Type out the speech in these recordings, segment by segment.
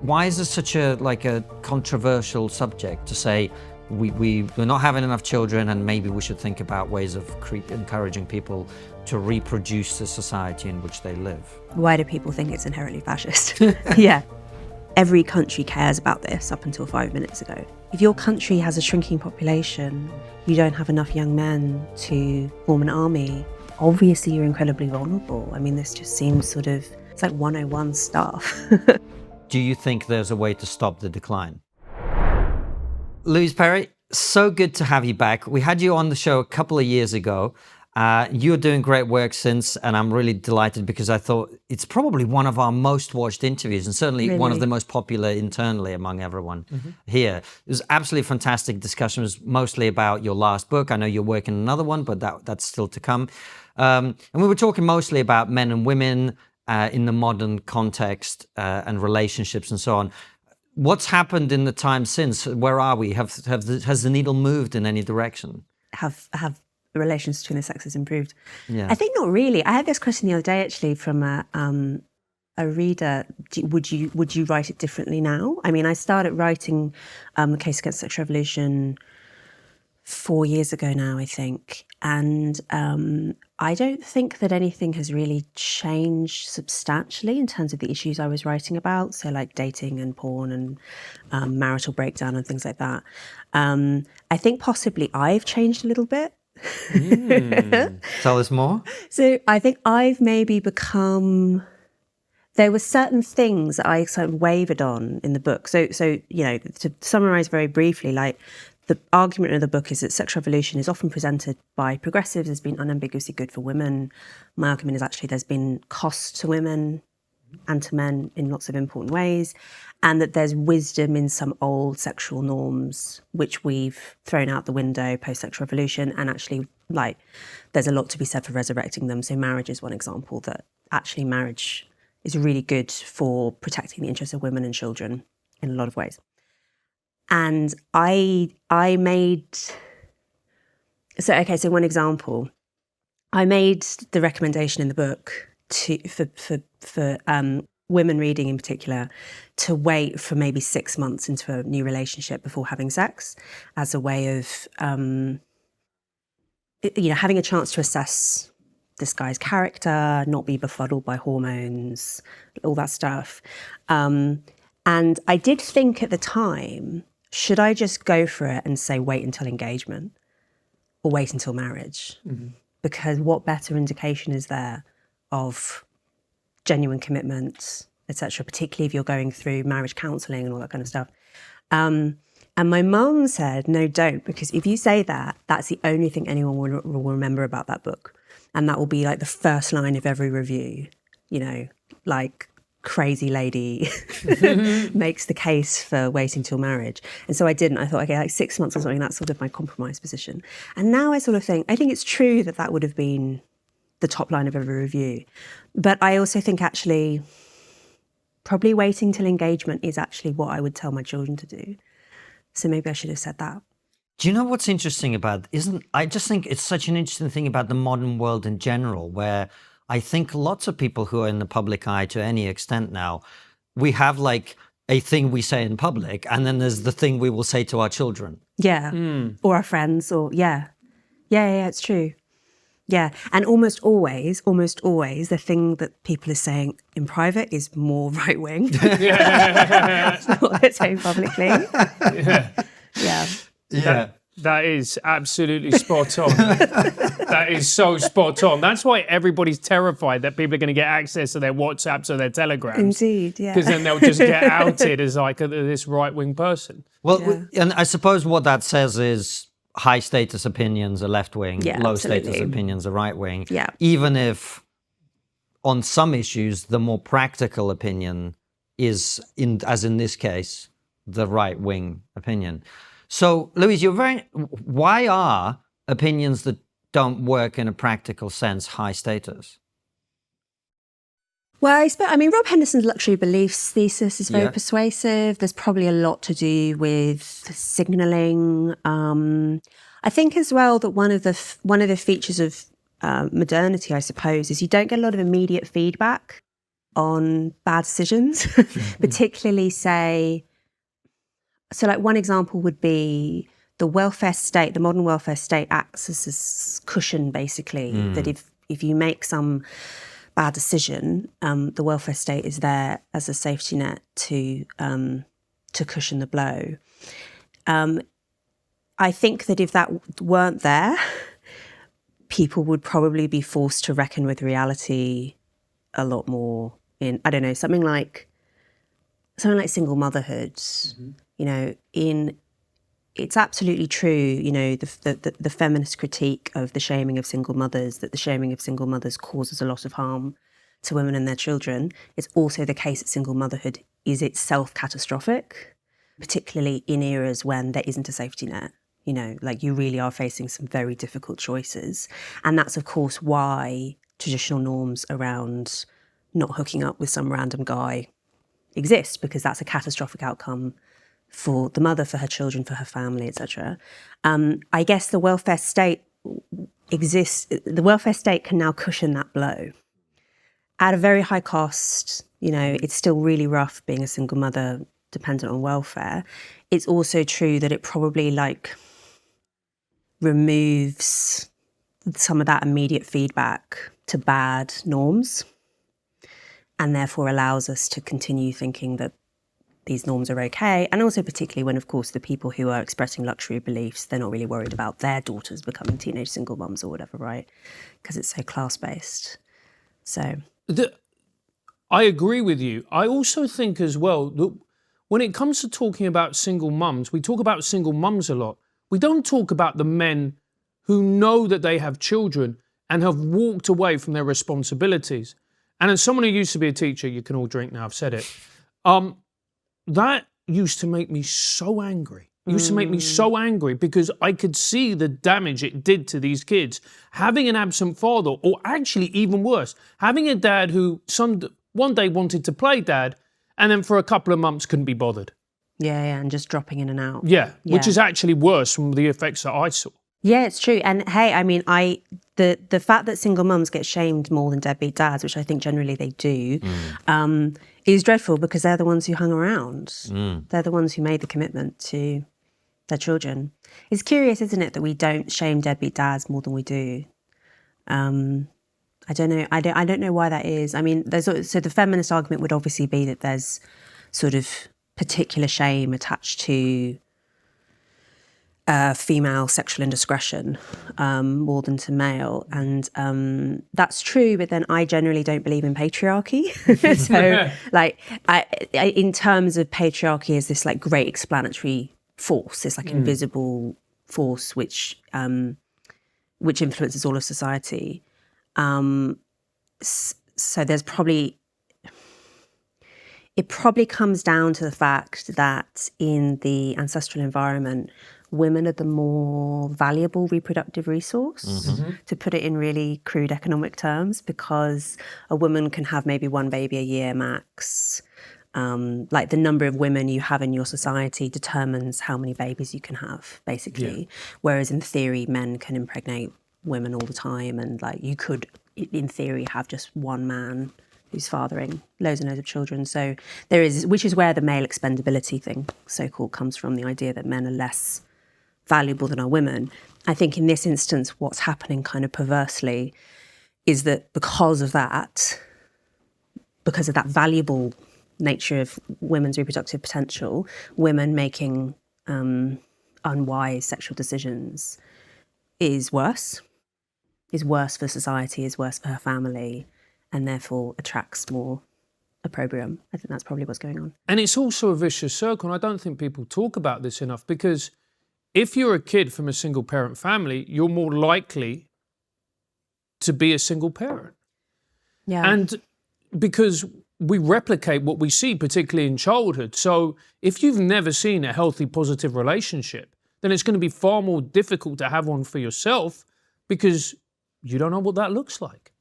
Why is this such a controversial subject to say we're not having enough children and maybe we should think about ways of encouraging people to reproduce the society in which they live? Why do people think it's inherently fascist? Yeah. Every country cares about this up until 5 minutes ago. If your country has a shrinking population, you don't have enough young men to form an army, obviously you're incredibly vulnerable. I mean, this just seems it's like 101 stuff. Do you think there's a way to stop the decline? Louise Perry, so good to have you back. We had you on the show a couple of years ago. You're doing great work since, and I'm really delighted because I thought it's probably one of our most watched interviews and certainly one of the most popular internally among everyone here. It was absolutely fantastic discussion. It was mostly about your last book. I know you're working on another one, but that's still to come. And we were talking mostly about men and women in the modern context and relationships and so on. What's happened in the time since? Where are we? Has the needle moved in any direction? Have the relations between the sexes improved? Yeah. I think not really. I had this question the other day actually from a reader. Would you write it differently now? I mean, I started writing the Case Against Sexual Revolution 4 years ago now, I think. And I don't think that anything has really changed substantially in terms of the issues I was writing about. So like dating and porn and marital breakdown and things like that. I think possibly I've changed a little bit. Tell us more. So I think I've maybe become... There were certain things that I sort of wavered on in the book. So to summarise very briefly, like the argument of the book is that sexual revolution is often presented by progressives as being unambiguously good for women. My argument is actually there's been cost to women and to men in lots of important ways, and that there's wisdom in some old sexual norms which we've thrown out the window post-sexual revolution, and actually there's a lot to be said for resurrecting them. So marriage is one example, that actually marriage is really good for protecting the interests of women and children in a lot of ways. And I made... So one example. I made the recommendation in the book for women reading in particular to wait for maybe 6 months into a new relationship before having sex, as a way of, having a chance to assess this guy's character, not be befuddled by hormones, all that stuff. And I did think at the time, should I just go for it and say wait until engagement or wait until marriage? Mm-hmm. Because what better indication is there of genuine commitment, etc., particularly if you're going through marriage counselling and all that kind of stuff. And my mum said, no, don't, because if you say that, that's the only thing anyone will remember about that book. And that will be like the first line of every review, like crazy lady makes the case for waiting till marriage. And so I didn't. I thought, okay, like 6 months or something, that's sort of my compromise position. And now I sort of think it's true that would have been the top line of every review. But I also think actually probably waiting till engagement is actually what I would tell my children to do. So maybe I should have said that. Do you know what's interesting about, I just think it's such an interesting thing about the modern world in general, where I think lots of people who are in the public eye to any extent now, we have like a thing we say in public, and then there's the thing we will say to our children. Yeah. Or our friends, or yeah, it's true. Yeah. And almost always, the thing that people are saying in private is more right-wing. It's not what they're saying publicly. Yeah. That is absolutely spot on. That is so spot on. That's why everybody's terrified that people are going to get access to their WhatsApps or their Telegrams. Indeed, yeah. Because then they'll just get outed as like this right-wing person. Well, and I suppose what that says is high status opinions are left wing, low status opinions are right wing. Yeah. Even if on some issues the more practical opinion is, as in this case, the right wing opinion. So, Louise, why are opinions that don't work in a practical sense high status? Well, Rob Henderson's luxury beliefs thesis is very persuasive. There's probably a lot to do with signalling. I think as well that one of the features of modernity, I suppose, is you don't get a lot of immediate feedback. on bad decisions, particularly say, so like one example would be the welfare state, the modern welfare state acts as a cushion, basically, that if you make some bad decision, the welfare state is there as a safety net to cushion the blow. I think that if that weren't there, people would probably be forced to reckon with reality a lot more in, I don't know, something like single motherhood. You know, it's absolutely true, you know, the feminist critique of the shaming of single mothers, that the shaming of single mothers causes a lot of harm to women and their children. It's also the case that single motherhood is itself catastrophic, particularly in eras when there isn't a safety net. You know, like you really are facing some very difficult choices. And that's, of course, why traditional norms around not hooking up with some random guy exist, because that's a catastrophic outcome for the mother, for her children, for her family, etc. I guess the welfare state exists. The welfare state can now cushion that blow at a very high cost. You know, it's still really rough being a single mother dependent on welfare. It's also true that it probably like removes some of that immediate feedback to bad norms, and therefore allows us to continue thinking that these norms are okay. And also particularly when, of course, the people who are expressing luxury beliefs, they're not really worried about their daughters becoming teenage single mums or whatever, right? Because it's so class-based. So I agree with you. I also think as well that when it comes to talking about single mums, we talk about single mums a lot. We don't talk about the men who know that they have children and have walked away from their responsibilities. And as someone who used to be a teacher, you can all drink now, I've said it, that used to make me so angry. It used to make me so angry because I could see the damage it did to these kids. Having an absent father, or actually even worse, having a dad who one day wanted to play dad and then for a couple of months couldn't be bothered. Yeah, and just dropping in and out. Yeah, which is actually worse from the effects that I saw. Yeah, it's true. And hey, I mean, the fact that single mums get shamed more than deadbeat dads, which I think generally they do, is dreadful because they're the ones who hung around. They're the ones who made the commitment to their children. It's curious, isn't it, that we don't shame deadbeat dads more than we do. I don't know. I don't know why that is. I mean, so the feminist argument would obviously be that there's sort of particular shame attached to female sexual indiscretion more than to male. And that's true, but then I generally don't believe in patriarchy. So like in terms of patriarchy as this like great explanatory force, this like invisible force which influences all of society. So there's probably, it probably comes down to the fact that in the ancestral environment, women are the more valuable reproductive resource, to put it in really crude economic terms, because a woman can have maybe one baby a year max. Like the number of women you have in your society determines how many babies you can have, basically. Yeah. Whereas in theory, men can impregnate women all the time, and like you could, in theory, have just one man who's fathering loads and loads of children. So there is, which is where the male expendability thing, so-called, comes from, the idea that men are less valuable than our women. I think in this instance, what's happening kind of perversely is that because of that valuable nature of women's reproductive potential, women making unwise sexual decisions is worse for society, is worse for her family, and therefore attracts more opprobrium. I think that's probably what's going on. And it's also a vicious circle, and I don't think people talk about this enough, because if you're a kid from a single parent family, you're more likely to be a single parent. Yeah. And because we replicate what we see, particularly in childhood. So if you've never seen a healthy, positive relationship, then it's going to be far more difficult to have one for yourself because you don't know what that looks like.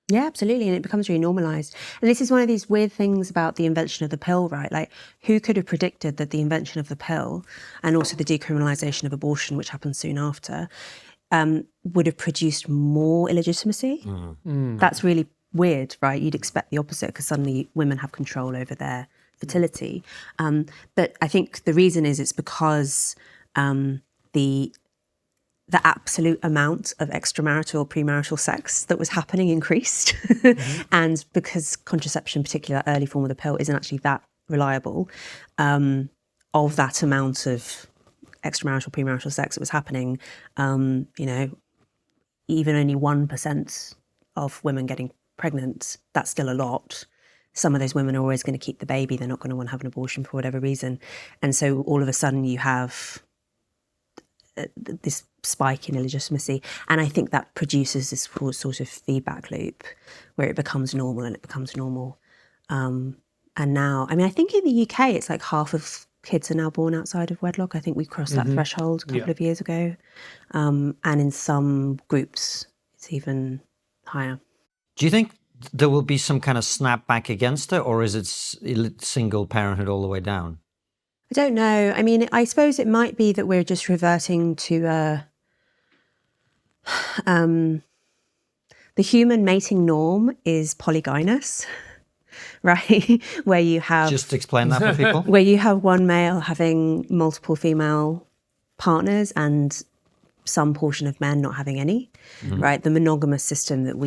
Yeah, absolutely. And it becomes really normalised. And this is one of these weird things about the invention of the pill, right? Like, who could have predicted that the invention of the pill and also the decriminalisation of abortion, which happened soon after, would have produced more illegitimacy? That's really weird, right? You'd expect the opposite because suddenly women have control over their fertility. But I think the reason is it's because the absolute amount of extramarital, premarital sex that was happening increased. And because contraception, particularly that early form of the pill, isn't actually that reliable, of that amount of extramarital, premarital sex that was happening, even only 1% of women getting pregnant, that's still a lot. Some of those women are always going to keep the baby. They're not going to want to have an abortion for whatever reason. And so all of a sudden you have this spike in illegitimacy. And I think that produces this sort of feedback loop where it becomes normal and it becomes normal. And now, I mean, I think in the UK, it's like half of kids are now born outside of wedlock. I think we crossed that threshold a couple of years ago. And in some groups, it's even higher. Do you think there will be some kind of snap back against it, or is it single parenthood all the way down? I don't know. I mean, I suppose it might be that we're just reverting to the human mating norm is polygynous, right? Where you have... Just explain that for people. Where you have one male having multiple female partners and some portion of men not having any, right? The monogamous system that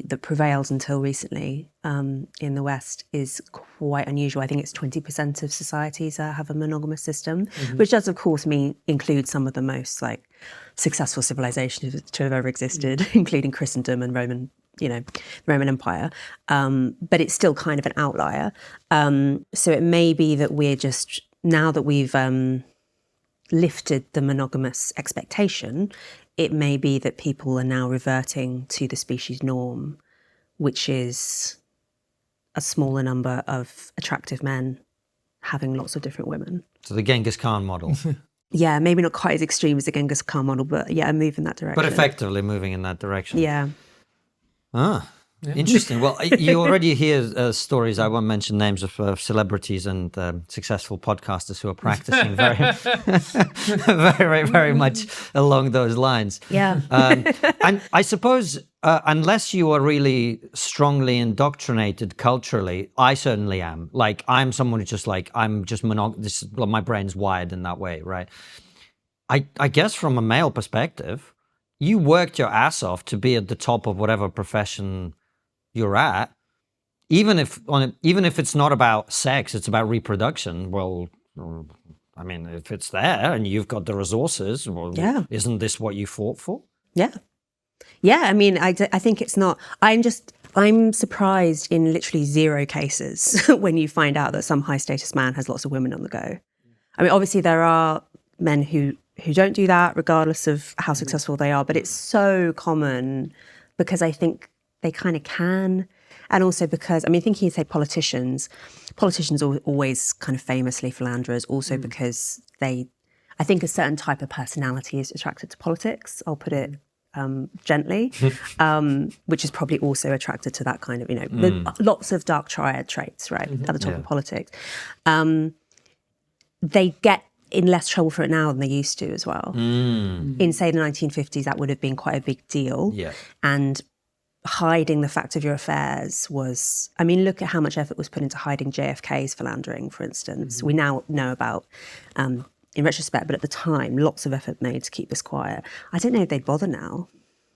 that prevails until recently in the West is quite unusual. I think it's 20% of societies have a monogamous system, which does, of course, include some of the most like successful civilizations to have ever existed, including Christendom and Roman, the Roman Empire. But it's still kind of an outlier. So it may be that we're just, now that we've lifted the monogamous expectation, it may be that people are now reverting to the species norm, which is a smaller number of attractive men having lots of different women. So the Genghis Khan model. Yeah, maybe not quite as extreme as the Genghis Khan model, but yeah, a move in that direction. But effectively moving in that direction. Yeah. Interesting. Well, you already hear stories. I won't mention names of celebrities and successful podcasters who are practicing very, very much along those lines. Yeah. And I suppose unless you are really strongly indoctrinated culturally, I certainly am. Like I'm someone who's just like, my brain's wired in that way, right? I guess from a male perspective, you worked your ass off to be at the top of whatever profession you're at, even if it's not about sex, it's about reproduction. Well, I mean, if it's there and you've got the resources, well, isn't this what you fought for? Yeah. I mean, I think it's not. I'm surprised in literally 0 cases when you find out that some high status man has lots of women on the go. I mean, obviously there are men who don't do that regardless of how successful they are, but it's so common because I think they kind of can. And also because, I mean, thinking, say, politicians are always kind of famously philanderers, also because I think a certain type of personality is attracted to politics, I'll put it gently, which is probably also attracted to that kind of, lots of dark triad traits, right, at the top of politics. They get in less trouble for it now than they used to as well. In, say, the 1950s, that would have been quite a big deal. Yeah. And hiding the fact of your affairs was, I mean, look at how much effort was put into hiding JFK's philandering, for instance. We now know about, in retrospect, but at the time, lots of effort made to keep this quiet. I don't know if they'd bother now.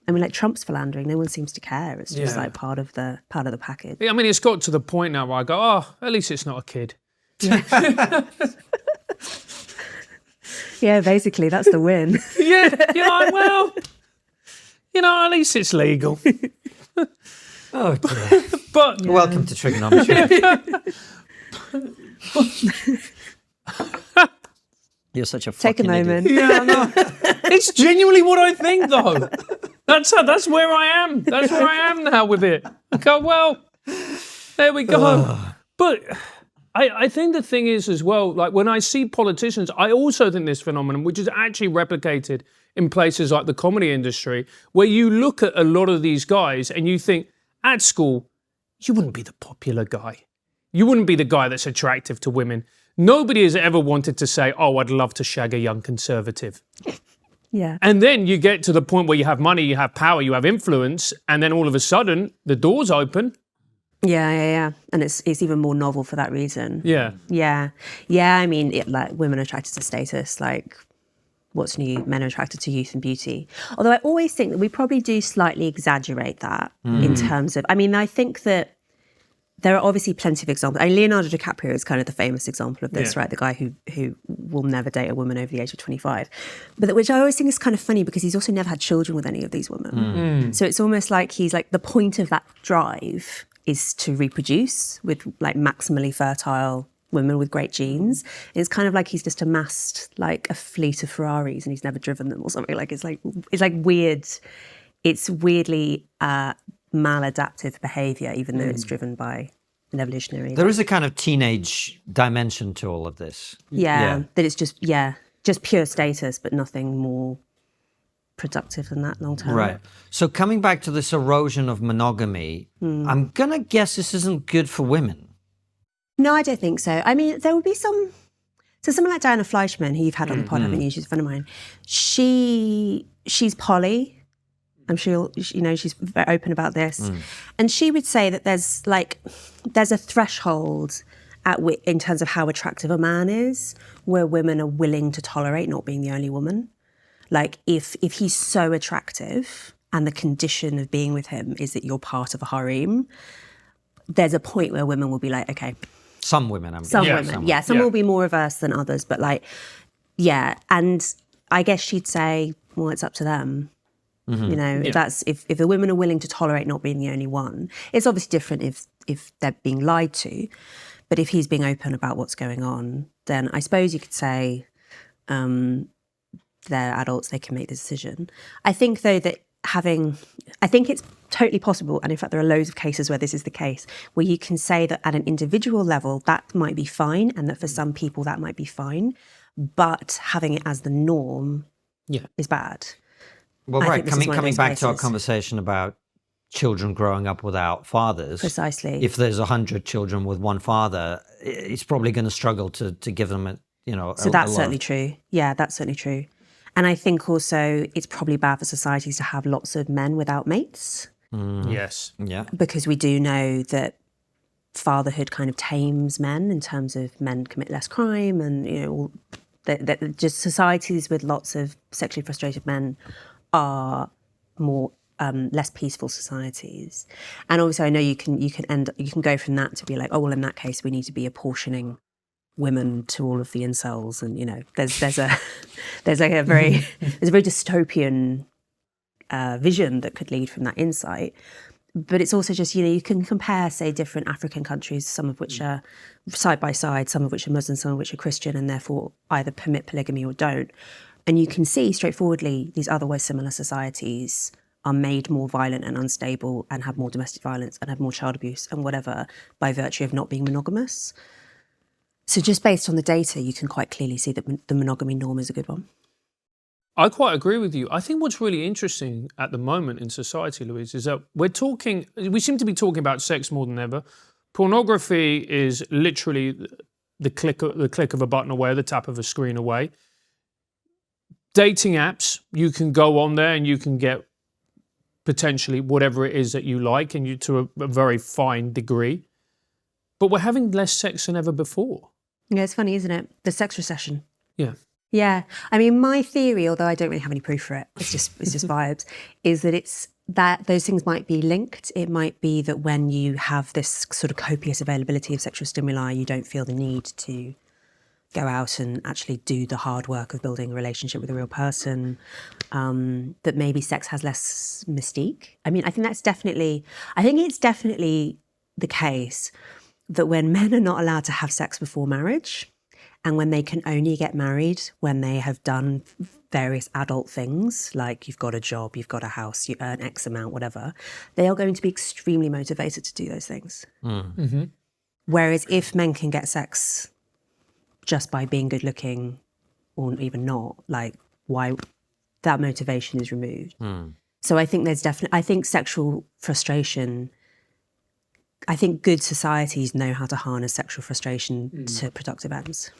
I mean, like Trump's philandering, no one seems to care. It's just like part of the package. I mean, it's got to the point now where I go, oh, at least it's not a kid. Yeah, basically, that's the win. Yeah, you're like, well, at least it's legal. Oh, dear. But welcome to Trigonometry. You're such a Take a fucking moment. idiot. yeah, no, it's genuinely what I think, though. That's where I am. That's where I am now with it. I go, well, there we go. But I think the thing is as well, like when I see politicians, I also think this phenomenon, which is actually replicated in places like the comedy industry, where you look at a lot of these guys and you think, at school, you wouldn't be the popular guy. You wouldn't be the guy that's attractive to women. Nobody has ever wanted to say, oh, I'd love to shag a young conservative. Yeah. And then you get to the point where you have money, you have power, you have influence, and then all of a sudden the door's open. Yeah. And it's even more novel for that reason. Yeah. Yeah. I mean, like women are attracted to status, like what's new, men are attracted to youth and beauty. Although I always think that we probably do slightly exaggerate that in terms of, I mean, I think that there are obviously plenty of examples. I mean, Leonardo DiCaprio is kind of the famous example of this, right? The guy who will never date a woman over the age of 25. But which I always think is kind of funny because he's also never had children with any of these women. So it's almost like he's like, the point of that drive is to reproduce with like maximally fertile women with great genes. It's kind of like he's just amassed like a fleet of Ferraris and he's never driven them or something. Like it's like weird. It's weirdly maladaptive behavior, even though it's driven by an evolutionary. There is a kind of teenage dimension to all of this. Yeah. That it's just pure status, but nothing more productive than that long term. Right. So coming back to this erosion of monogamy, I'm going to guess this isn't good for women. No, I don't think so. I mean, there will be some. So someone like Diana Fleischman, who you've had on the pod, haven't you? She's a friend of mine. She's poly. I'm sure she's very open about this, and she would say that there's a threshold in terms of how attractive a man is, where women are willing to tolerate not being the only woman. Like if he's so attractive and the condition of being with him is that you're part of a harem, there's a point where women will be like, okay. Some women, Some will be more averse than others, but and I guess she'd say, well, it's up to them. If the women are willing to tolerate not being the only one, it's obviously different if they're being lied to, but if he's being open about what's going on, then I suppose you could say they're adults, they can make the decision. I think though that I think it's totally possible, and in fact there are loads of cases where this is the case, where you can say that at an individual level that might be fine, and that for some people that might be fine, but having it as the norm is bad. Well, right, coming back to our conversation about children growing up without fathers. Precisely. If there's 100 children with one father, it's probably going to struggle to give them So that's certainly true. Yeah, that's certainly true. And I think also it's probably bad for societies to have lots of men without mates. Yes. Yeah. Because we do know that fatherhood kind of tames men in terms of men commit less crime, and that just societies with lots of sexually frustrated men are more less peaceful societies. And obviously I know you can go from that to be like, oh well, in that case we need to be apportioning women to all of the incels, and there's a very dystopian vision that could lead from that insight. But it's also just you can compare, say, different African countries, some of which are side by side, some of which are Muslim, some of which are Christian, and therefore either permit polygamy or don't. And you can see straightforwardly these otherwise similar societies are made more violent and unstable and have more domestic violence and have more child abuse and whatever by virtue of not being monogamous. So just based on the data, you can quite clearly see that the monogamy norm is a good one. I quite agree with you. I think what's really interesting at the moment in society, Louise, is that we seem to be talking about sex more than ever. Pornography is literally the click of a button away, the tap of a screen away. Dating apps, you can go on there and you can get potentially whatever it is that you like, and you to a very fine degree. But we're having less sex than ever before. Yeah, it's funny, isn't it? The sex recession. Yeah. Yeah. I mean, my theory, although I don't really have any proof for it, it's just vibes, is that it's that those things might be linked. It might be that when you have this sort of copious availability of sexual stimuli, you don't feel the need to go out and actually do the hard work of building a relationship with a real person, that maybe sex has less mystique. I mean, I think it's definitely the case that when men are not allowed to have sex before marriage, and when they can only get married when they have done various adult things, like you've got a job, you've got a house, you earn X amount, whatever, they are going to be extremely motivated to do those things. Mm-hmm. Whereas if men can get sex just by being good looking or even not, like why that motivation is removed. So I think I think sexual frustration, I think good societies know how to harness sexual frustration to productive ends.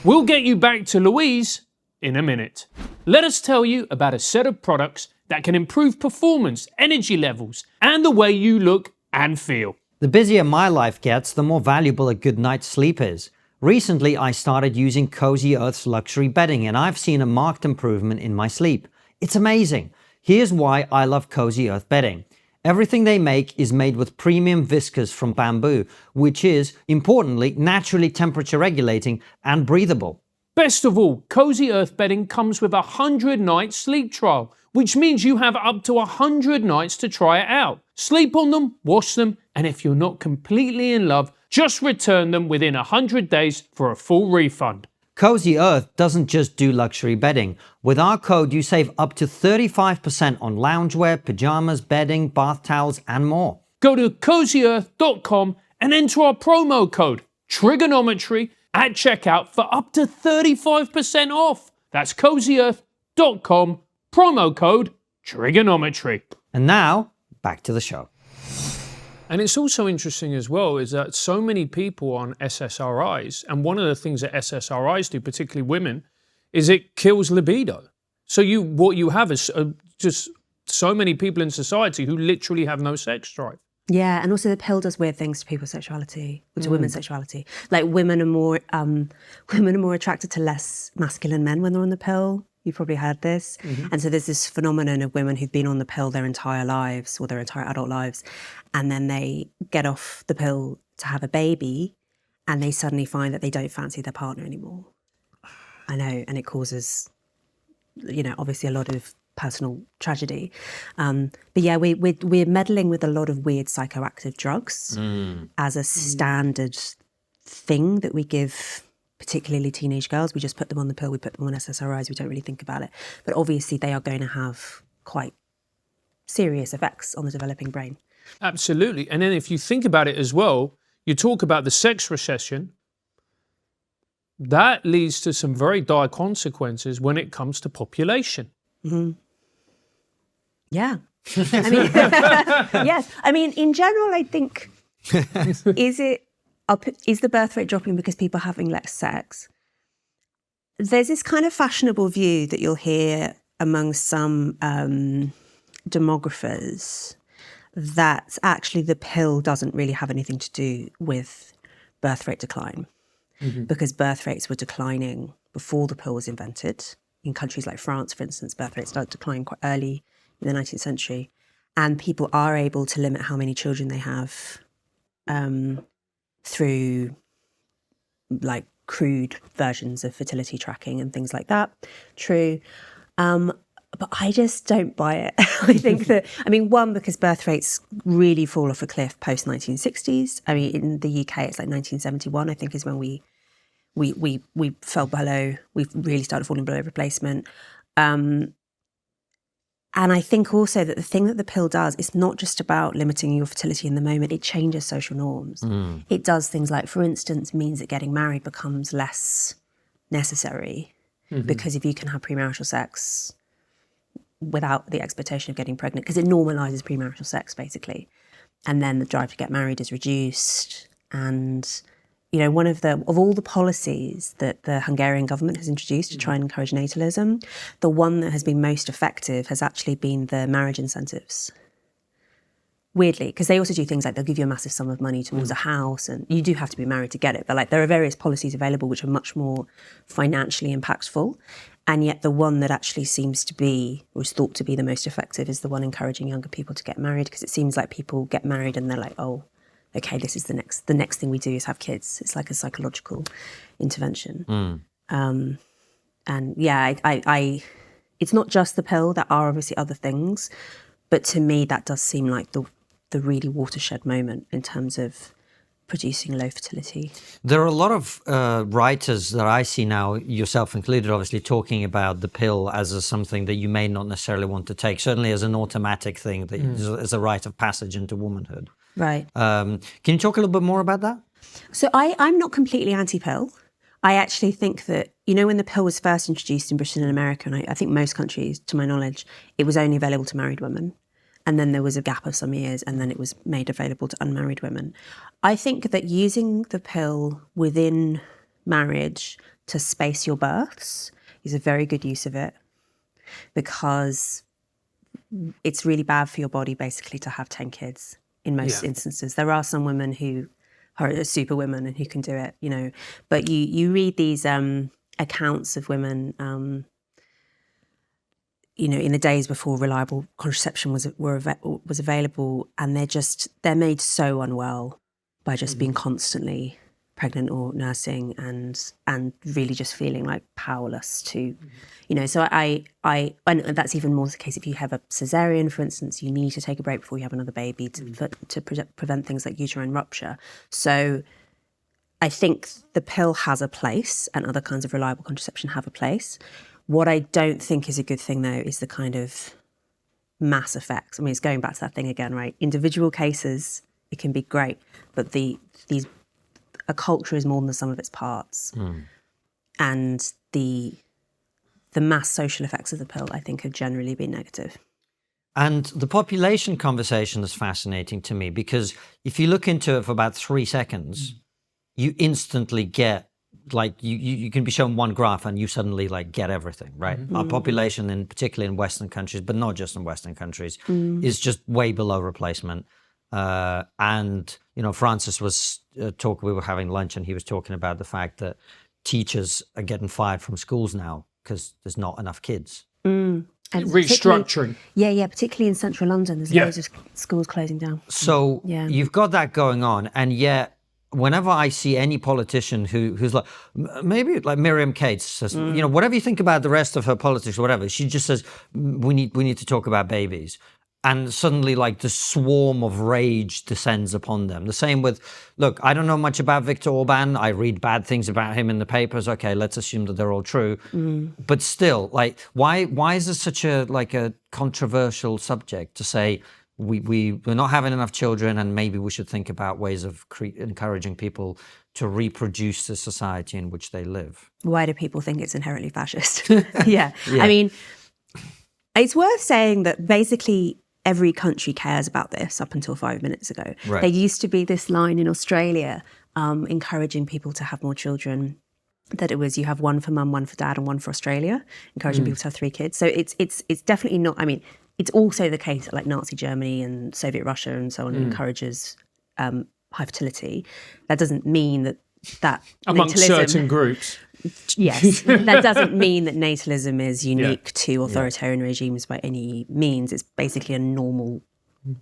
We'll get you back to Louise in a minute. let us tell you about a set of products that can improve performance, energy levels, and the way you look and feel. The busier my life gets, the more valuable a good night's sleep is. Recently, I started using Cozy Earth's luxury bedding, and I've seen a marked improvement in my sleep. It's amazing. Here's why I love Cozy Earth bedding. Everything they make is made with premium viscose from bamboo, which is, importantly, naturally temperature regulating and breathable. Best of all, Cozy Earth bedding comes with a 100-night sleep trial, which means you have up to 100 nights to try it out. Sleep on them, wash them, and if you're not completely in love, just return them within 100 days for a full refund. Cozy Earth doesn't just do luxury bedding. With our code, you save up to 35% on loungewear, pajamas, bedding, bath towels, and more. Go to CozyEarth.com and enter our promo code TRIGGERnometry at checkout for up to 35% off. That's CozyEarth.com, promo code TRIGGERnometry. And now, back to the show. And it's also interesting as well is that so many people on SSRIs, and one of the things that SSRIs do, particularly women, is it kills libido. So what you have is just so many people in society who literally have no sex drive. Yeah, and also the pill does weird things to people's sexuality, or to women's sexuality. Like women are more attracted to less masculine men when they're on the pill. You've probably heard this. And so there's this phenomenon of women who've been on the pill their entire lives or their entire adult lives, and then they get off the pill to have a baby and they suddenly find that they don't fancy their partner anymore. I know, and it causes, obviously a lot of personal tragedy. But yeah, we're meddling with a lot of weird psychoactive drugs as a standard thing that we give particularly teenage girls. We just put them on the pill, we put them on SSRIs, we don't really think about it. But obviously they are going to have quite serious effects on the developing brain. Absolutely. And then if you think about it as well, you talk about the sex recession, that leads to some very dire consequences when it comes to population. Yeah. I mean, yes. I mean, in general, I think, is the birth rate dropping because people are having less sex? There's this kind of fashionable view that you'll hear among some demographers that actually the pill doesn't really have anything to do with birth rate decline, because birth rates were declining before the pill was invented. In countries like France, for instance, birth rates started declining quite early in the 19th century, and people are able to limit how many children they have through like crude versions of fertility tracking and things like that. True. But I just don't buy it. I think that, one, because birth rates really fall off a cliff post 1960s. I mean, in the UK, it's like 1971, I think, is when we fell below, we really started falling below replacement. And I think also that the thing that the pill does is not just about limiting your fertility in the moment, it changes social norms. It does things like, for instance, means that getting married becomes less necessary, because if you can have premarital sex without the expectation of getting pregnant, because it normalizes premarital sex basically, and then the drive to get married is reduced. And one of all the policies that the Hungarian government has introduced to try and encourage natalism, the one that has been most effective has actually been the marriage incentives. Weirdly, because they also do things like they'll give you a massive sum of money towards a house, and you do have to be married to get it. But like there are various policies available which are much more financially impactful. And yet the one that actually seems to be, or is thought to be the most effective, is the one encouraging younger people to get married, because it seems like people get married and they're like, oh, okay, this is the next thing we do is have kids. It's like a psychological intervention. And yeah, I it's not just the pill. There are obviously other things, but to me that does seem like the really watershed moment in terms of producing low fertility. There are a lot of writers that I see now, yourself included, obviously, talking about the pill as something that you may not necessarily want to take, certainly as an automatic thing, that as a rite of passage into womanhood. Right. Can you talk a little bit more about that? So I'm not completely anti-pill. I actually think that, when the pill was first introduced in Britain and America, and I think most countries, to my knowledge, it was only available to married women. And then there was a gap of some years, and then it was made available to unmarried women. I think that using the pill within marriage to space your births is a very good use of it. because it's really bad for your body basically to have 10 kids in most instances. There are some women who are super women and who can do it, you know, but you read these accounts of women, you know, in the days before reliable contraception was available, and they're made so unwell by just being constantly pregnant or nursing and really just feeling like powerless to, you know. So and that's even more the case if you have a cesarean, for instance. You need to take a break before you have another baby to prevent things like uterine rupture. So I think the pill has a place, and other kinds of reliable contraception have a place. What I don't think is a good thing, though, is the kind of mass effects. I mean, it's going back to that thing again, right? Individual cases, it can be great, but a culture is more than the sum of its parts. And the mass social effects of the pill, I think, have generally been negative. And the population conversation is fascinating to me, because if you look into it for about 3 seconds, you instantly get, like, you can be shown one graph and you suddenly like get everything, right? Our population, in particularly in Western countries, but not just in Western countries, is just way below replacement. And, you know, Francis was we were having lunch and he was talking about the fact that teachers are getting fired from schools now because there's not enough kids. And Restructuring. Yeah, particularly in central London, there's loads of schools closing down. So you've got that going on, and yet whenever I see any politician who's like, maybe like Miriam Cates says, you know, whatever you think about the rest of her politics or whatever, she just says, we need to talk about babies. And suddenly, like, the swarm of rage descends upon them. The same with, look, I don't know much about Viktor Orban. I read bad things about him in the papers. Okay, let's assume that they're all true. But still, like, why is this such a controversial subject to say we're not having enough children and maybe we should think about ways of encouraging people to reproduce the society in which they live? Why do people think it's inherently fascist? yeah. I mean, it's worth saying that basically every country cares about this up until 5 minutes ago. Right. There used to be this line in Australia encouraging people to have more children, that it was you have one for mum, one for dad, and one for Australia, encouraging people to have 3 kids. So it's definitely not, I mean, it's also the case that like Nazi Germany and Soviet Russia and so on encourages high fertility. That doesn't mean that Amongst certain groups. Yes, that doesn't mean that natalism is unique to authoritarian regimes by any means. It's basically a normal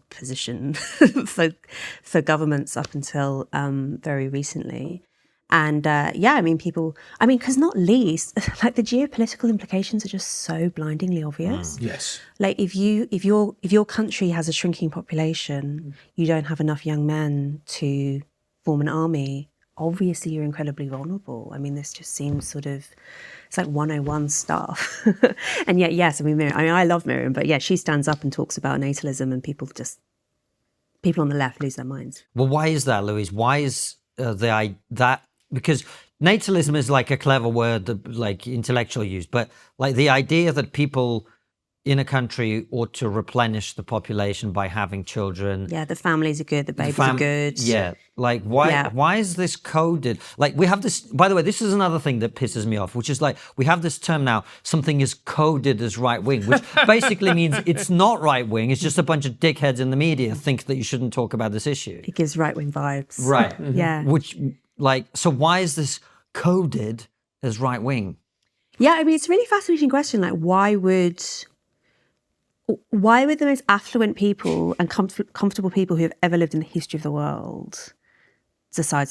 position for governments up until very recently. And I mean, because not least, like the geopolitical implications are just so blindingly obvious. Yes. Like if your country has a shrinking population, you don't have enough young men to form an army. Obviously, you're incredibly vulnerable. I mean, this just seems it's like 101 stuff. And yet, yes, I mean, I love Miriam, but yeah, she stands up and talks about natalism, and people on the left lose their minds. Well, why is that, Louise? Why is because natalism is like a clever word that like intellectual use, but like the idea that people in a country ought to replenish the population by having children. Yeah, the families are good, the babies are good. Yeah, like why is this coded? Like we have this, by the way, this is another thing that pisses me off, which is like we have this term now, something is coded as right wing, which basically means it's not right wing, it's just a bunch of dickheads in the media think that you shouldn't talk about this issue. It gives right wing vibes. Right. Yeah. Which, like, so why is this coded as right wing? Yeah, I mean, it's a really fascinating question. Like, why would the most affluent people and comfortable people who have ever lived in the history of the world decide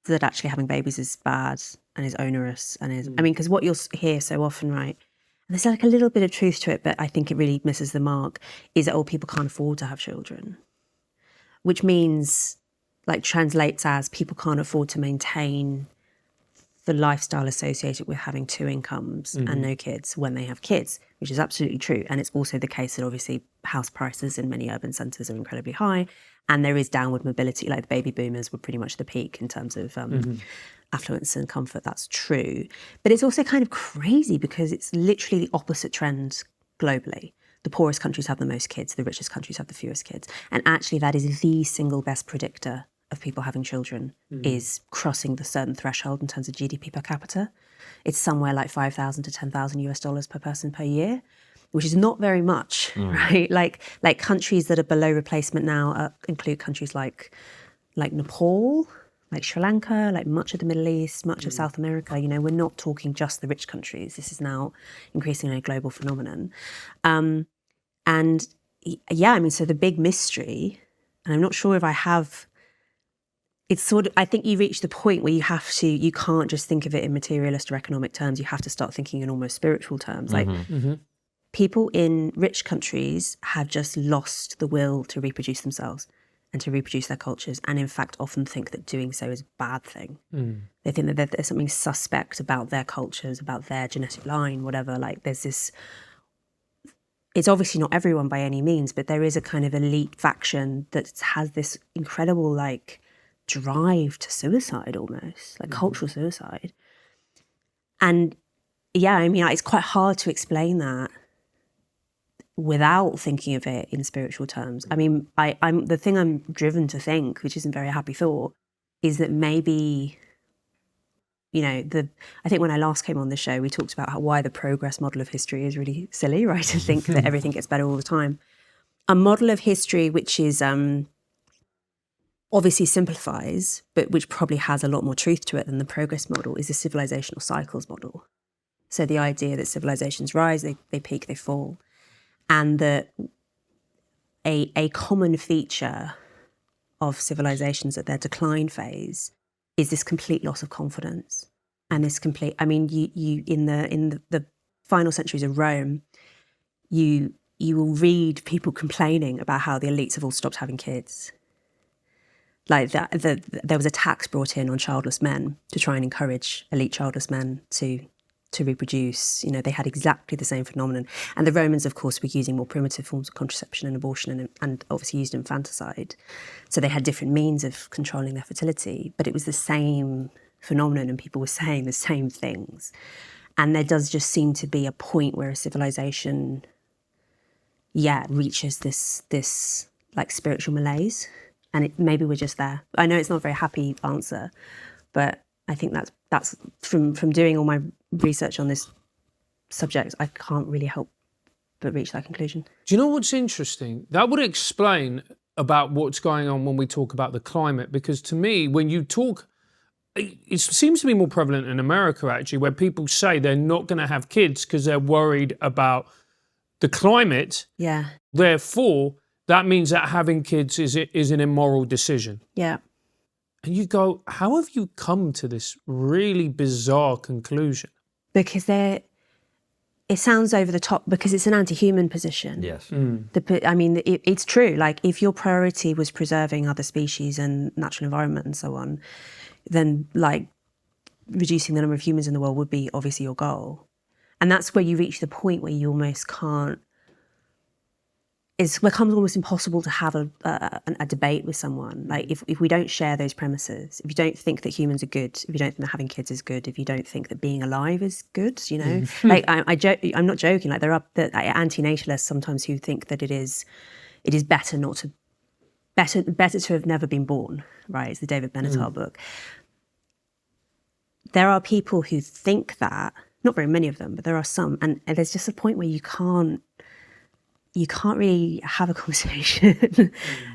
that actually having babies is bad and is onerous and is, I mean, because what you'll hear so often, right, and there's like a little bit of truth to it, but I think it really misses the mark, is that old people can't afford to have children, which means, like, translates as people can't afford to maintain the lifestyle associated with having 2 incomes and no kids when they have kids, which is absolutely true. And it's also the case that obviously house prices in many urban centres are incredibly high, and there is downward mobility. Like the baby boomers were pretty much the peak in terms of affluence and comfort. That's true. But it's also kind of crazy because it's literally the opposite trend globally. The poorest countries have the most kids, the richest countries have the fewest kids. And actually that is the single best predictor of people having children is crossing the certain threshold in terms of GDP per capita. It's somewhere like 5,000 to 10,000 US dollars per person per year, which is not very much, right? Like countries that are below replacement now include countries like Nepal, like Sri Lanka, like much of the Middle East, much of South America. You know, we're not talking just the rich countries. This is now increasingly a global phenomenon. And yeah, I mean, so the big mystery, and I'm not sure if I have, it's sort of, I think you reach the point where you can't just think of it in materialist or economic terms. You have to start thinking in almost spiritual terms. Like people in rich countries have just lost the will to reproduce themselves and to reproduce their cultures, and in fact often think that doing so is a bad thing. They think that there's something suspect about their cultures, about their genetic line, whatever. Like there's this, it's obviously not everyone by any means, but there is a kind of elite faction that has this incredible like drive to suicide, almost like cultural suicide. And yeah, I mean, it's quite hard to explain that without thinking of it in spiritual terms. I mean, I'm the thing I'm driven to think, which isn't a very happy thought, is that maybe, you know, I think when I last came on the show, we talked about why the progress model of history is really silly, right? To think that everything gets better all the time. A model of history which is obviously simplifies, but which probably has a lot more truth to it than the progress model, is the civilizational cycles model. So the idea that civilizations rise, they peak, they fall. And that a common feature of civilizations at their decline phase is this complete loss of confidence. And this complete, I mean, you in the final centuries of Rome, you will read people complaining about how the elites have all stopped having kids. Like there was a tax brought in on childless men to try and encourage elite childless men to reproduce. You know, they had exactly the same phenomenon. And the Romans, of course, were using more primitive forms of contraception and abortion and obviously used infanticide. So they had different means of controlling their fertility, but it was the same phenomenon and people were saying the same things. And there does just seem to be a point where a civilization, reaches this like spiritual malaise. And maybe we're just there. I know it's not a very happy answer, but I think that's from doing all my research on this subject, I can't really help but reach that conclusion. Do you know what's interesting? That would explain about what's going on when we talk about the climate, because to me, when you talk, it seems to be more prevalent in America actually, where people say they're not going to have kids because they're worried about the climate. Yeah. Therefore, that means that having kids is an immoral decision. Yeah. And you go, how have you come to this really bizarre conclusion? Because it sounds over the top because it's an anti-human position. Yes. I mean, it's true. Like if your priority was preserving other species and natural environment and so on, then like reducing the number of humans in the world would be obviously your goal. And that's where you reach the point where you almost can't, it becomes almost impossible to have a debate with someone. Like if we don't share those premises, if you don't think that humans are good, if you don't think that having kids is good, if you don't think that being alive is good, you know, like I'm not joking. Like there are anti-natalists sometimes who think that it is better to have never been born. Right, it's the David Benatar book. There are people who think that, not very many of them, but there are some, and there's just a point where you can't really have a conversation,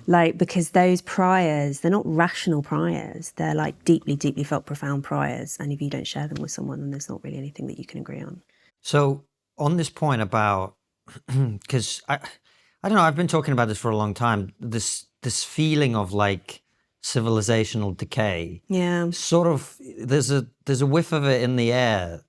like, because those priors, they're not rational priors. They're like deeply, deeply felt, profound priors. And if you don't share them with someone, then there's not really anything that you can agree on. So on this point about, because I don't know, I've been talking about this for a long time, this feeling of like civilizational decay. Yeah. Sort of, there's a whiff of it in the air.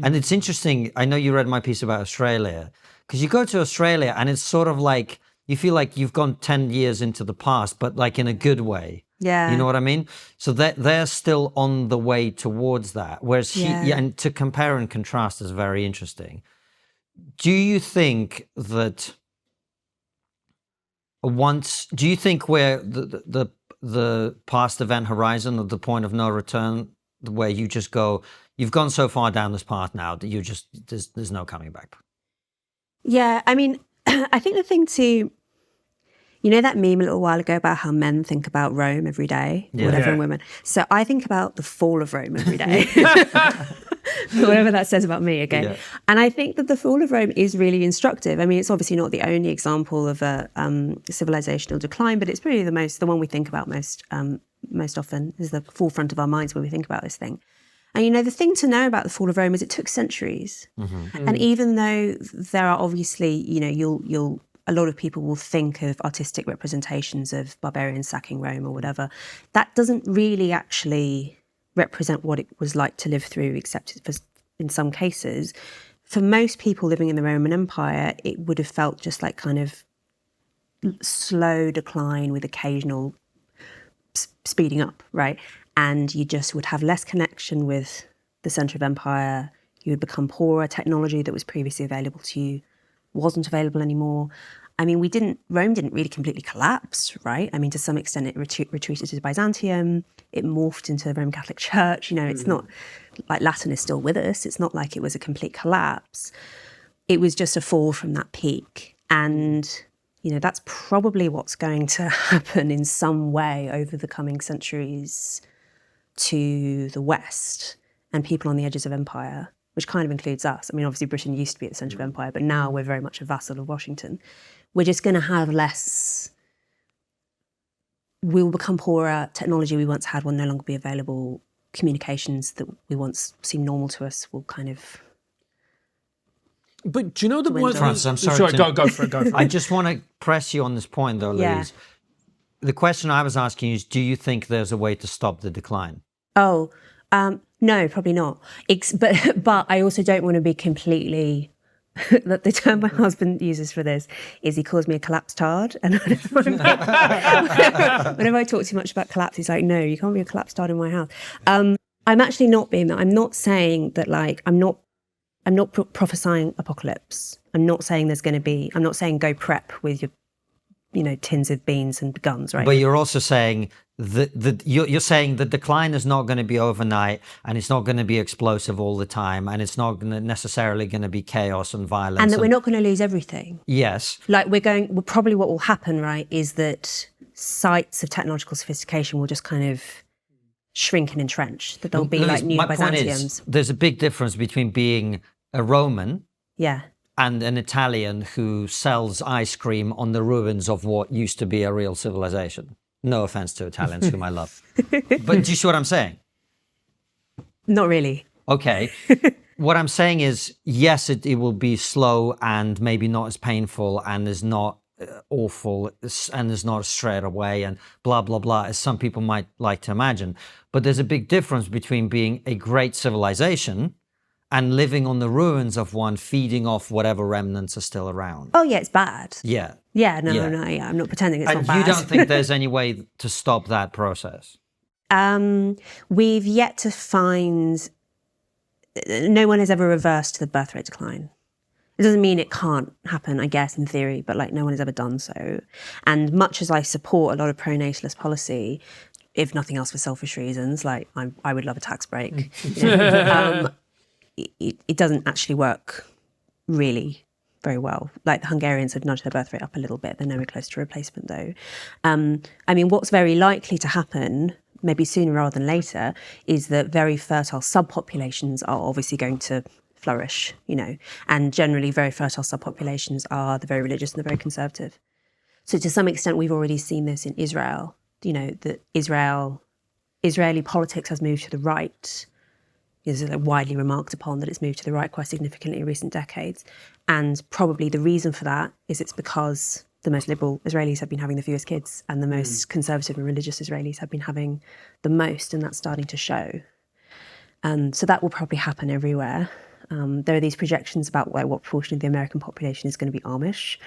And it's interesting, I know you read my piece about Australia, because you go to Australia and it's sort of like, you feel like you've gone 10 years into the past, but like in a good way. Yeah. You know what I mean? So they're still on the way towards that. Whereas and to compare and contrast is very interesting. Do you think that where the past event horizon, at the point of no return, where you just go, you've gone so far down this path now that you just, there's no coming back? Yeah, I mean, I think the thing to, You know that meme a little while ago about how men think about Rome every day, or whatever, and women. So I think about the fall of Rome every day. Whatever that says about me, okay? Yeah. And I think that the fall of Rome is really instructive. I mean, it's obviously not the only example of a civilizational decline, but it's probably the one we think about most often, is the forefront of our minds when we think about this thing. And, you know, the thing to know about the fall of Rome is it took centuries. Mm-hmm. And even though there are obviously, you know, a lot of people will think of artistic representations of barbarians sacking Rome or whatever, that doesn't really actually represent what it was like to live through, except for, in some cases. For most people living in the Roman Empire, it would have felt just like kind of slow decline with occasional speeding up, right? And you just would have less connection with the centre of empire. You would become poorer. Technology that was previously available to you wasn't available anymore. I mean, Rome didn't really completely collapse, right? I mean, to some extent it retreated to Byzantium. It morphed into the Roman Catholic Church. You know, it's not like Latin is still with us. It's not like it was a complete collapse. It was just a fall from that peak. And, you know, that's probably what's going to happen in some way over the coming centuries to the West and people on the edges of empire, which kind of includes us. I mean, obviously Britain used to be at the centre of empire, but now we're very much a vassal of Washington. We're just going to have less, we'll become poorer, technology we once had will no longer be available, communications that we once seemed normal to us will kind of... But do you know the one... Francis, I'm sorry. Go for it. I just want to press you on this point though, Louise. Yeah. The question I was asking is, do you think there's a way to stop the decline? Oh, no, probably not. But I also don't want to be completely... the term my husband uses for this is he calls me a collapse tard. And whenever I talk too much about collapse, he's like, no, you can't be a collapse tard in my house. I'm actually not being that. I'm not saying that, like, I'm not prophesying apocalypse. I'm not saying I'm not saying go prep with your, you know, tins of beans and guns, right? But you're also saying you're saying the decline is not going to be overnight, and it's not going to be explosive all the time, and it's not necessarily going to be chaos and violence, and that we're not going to lose everything. Yes, like probably what will happen, right, is that sites of technological sophistication will just kind of shrink and entrench. That there'll be like new Byzantiums. There's a big difference between being a Roman, yeah, and an Italian who sells ice cream on the ruins of what used to be a real civilization. No offense to Italians, whom I love. But do you see what I'm saying? Not really. Okay. What I'm saying is, yes, it will be slow and maybe not as painful and is not awful and is not straight away and blah, blah, blah, as some people might like to imagine. But there's a big difference between being a great civilization and living on the ruins of one, feeding off whatever remnants are still around. Oh, yeah, it's bad. Yeah. Yeah, no, I'm not pretending it's not bad. And you don't think there's any way to stop that process? We've yet to find... No one has ever reversed the birth rate decline. It doesn't mean it can't happen, I guess, in theory, but like no one has ever done so. And much as I support a lot of pro-natalist policy, if nothing else for selfish reasons, like I would love a tax break, it doesn't actually work really very well. Like the Hungarians have nudged their birth rate up a little bit. They're nowhere close to replacement though. I mean, what's very likely to happen, maybe sooner rather than later, is that very fertile subpopulations are obviously going to flourish, you know, and generally very fertile subpopulations are the very religious and the very conservative. So to some extent, we've already seen this in Israel, you know, that Israeli politics has moved to the right. Is widely remarked upon that it's moved to the right quite significantly in recent decades. And probably the reason for that is it's because the most liberal Israelis have been having the fewest kids and the most conservative and religious Israelis have been having the most, and that's starting to show. So that will probably happen everywhere. There are these projections about like what proportion of the American population is going to be Amish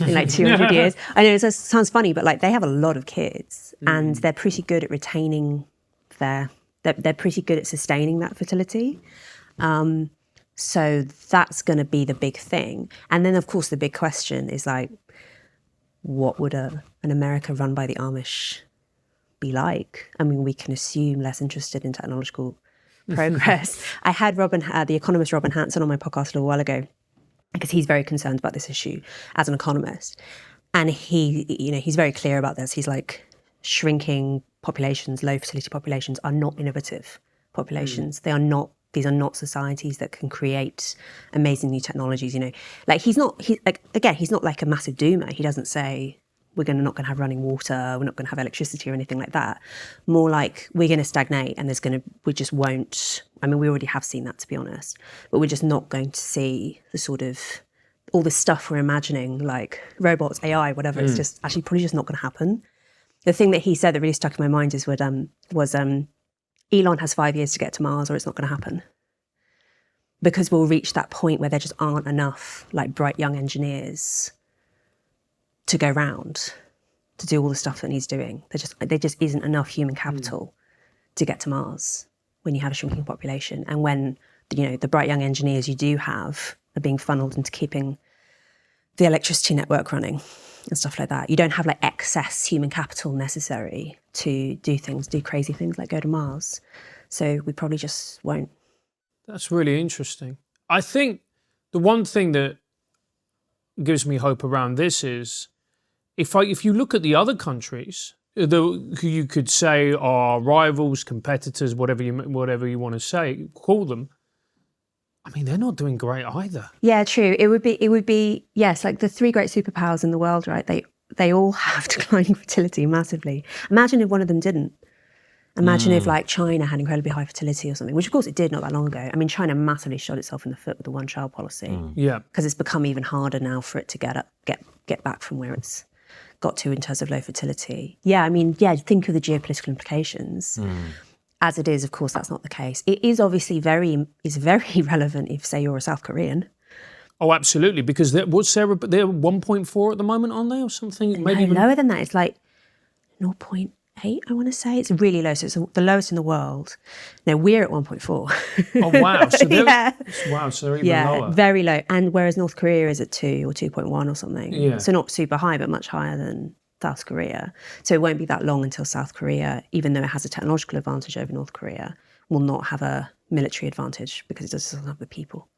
in like 200 years. I know it sounds funny, but like they have a lot of kids and they're pretty good at retaining they're pretty good at sustaining that fertility. So that's going to be the big thing. And then, of course, the big question is like, what would an America run by the Amish be like? I mean, we can assume less interested in technological progress. I had the economist Robin Hanson on my podcast a little while ago because he's very concerned about this issue as an economist. And he's very clear about this. He's like, shrinking populations, low fertility populations are not innovative populations. These are not societies that can create amazing new technologies, Like he's not like a massive doomer. He doesn't say we're not going to have running water, we're not going to have electricity or anything like that. More like we're going to stagnate and we just won't. I mean, we already have seen that, to be honest, but we're just not going to see the sort of all the stuff we're imagining, like robots, AI, whatever. It's just actually probably just not going to happen. The thing that he said that really stuck in my mind is was Elon has 5 years to get to Mars, or it's not going to happen. Because we'll reach that point where there just aren't enough like bright young engineers to go round to do all the stuff that he's doing. There just isn't enough human capital to get to Mars when you have a shrinking population, and when the bright young engineers you do have are being funneled into keeping the electricity network running and stuff like that. You don't have like excess human capital necessary to do crazy things like go to Mars. So we probably just won't. That's really interesting. I think the one thing that gives me hope around this is if you look at the other countries who you could say are rivals, competitors, whatever you want to call them, I mean, they're not doing great either. Yeah, true. It would be yes, like the three great superpowers in the world, right? They all have declining fertility massively. Imagine if one of them didn't. Imagine if like China had incredibly high fertility or something, which of course it did not that long ago. I mean, China massively shot itself in the foot with the one-child policy. Yeah. Because it's become even harder now for it to get back from where it's got to in terms of low fertility. Yeah, I mean, think of the geopolitical implications. As it is, of course, that's not the case. It is obviously very relevant if, say, you're a South Korean. Oh, absolutely, because they're 1.4 at the moment, aren't they, or something? Maybe even lower than that. It's like 0.8, I want to say. It's really low, so it's the lowest in the world. No, we're at 1.4. Oh, wow. So so they're even lower. Very low. And whereas North Korea is at 2 or 2.1 or something. Yeah. So not super high, but much higher than South Korea. So it won't be that long until South Korea, even though it has a technological advantage over North Korea, will not have a military advantage because it doesn't have the people.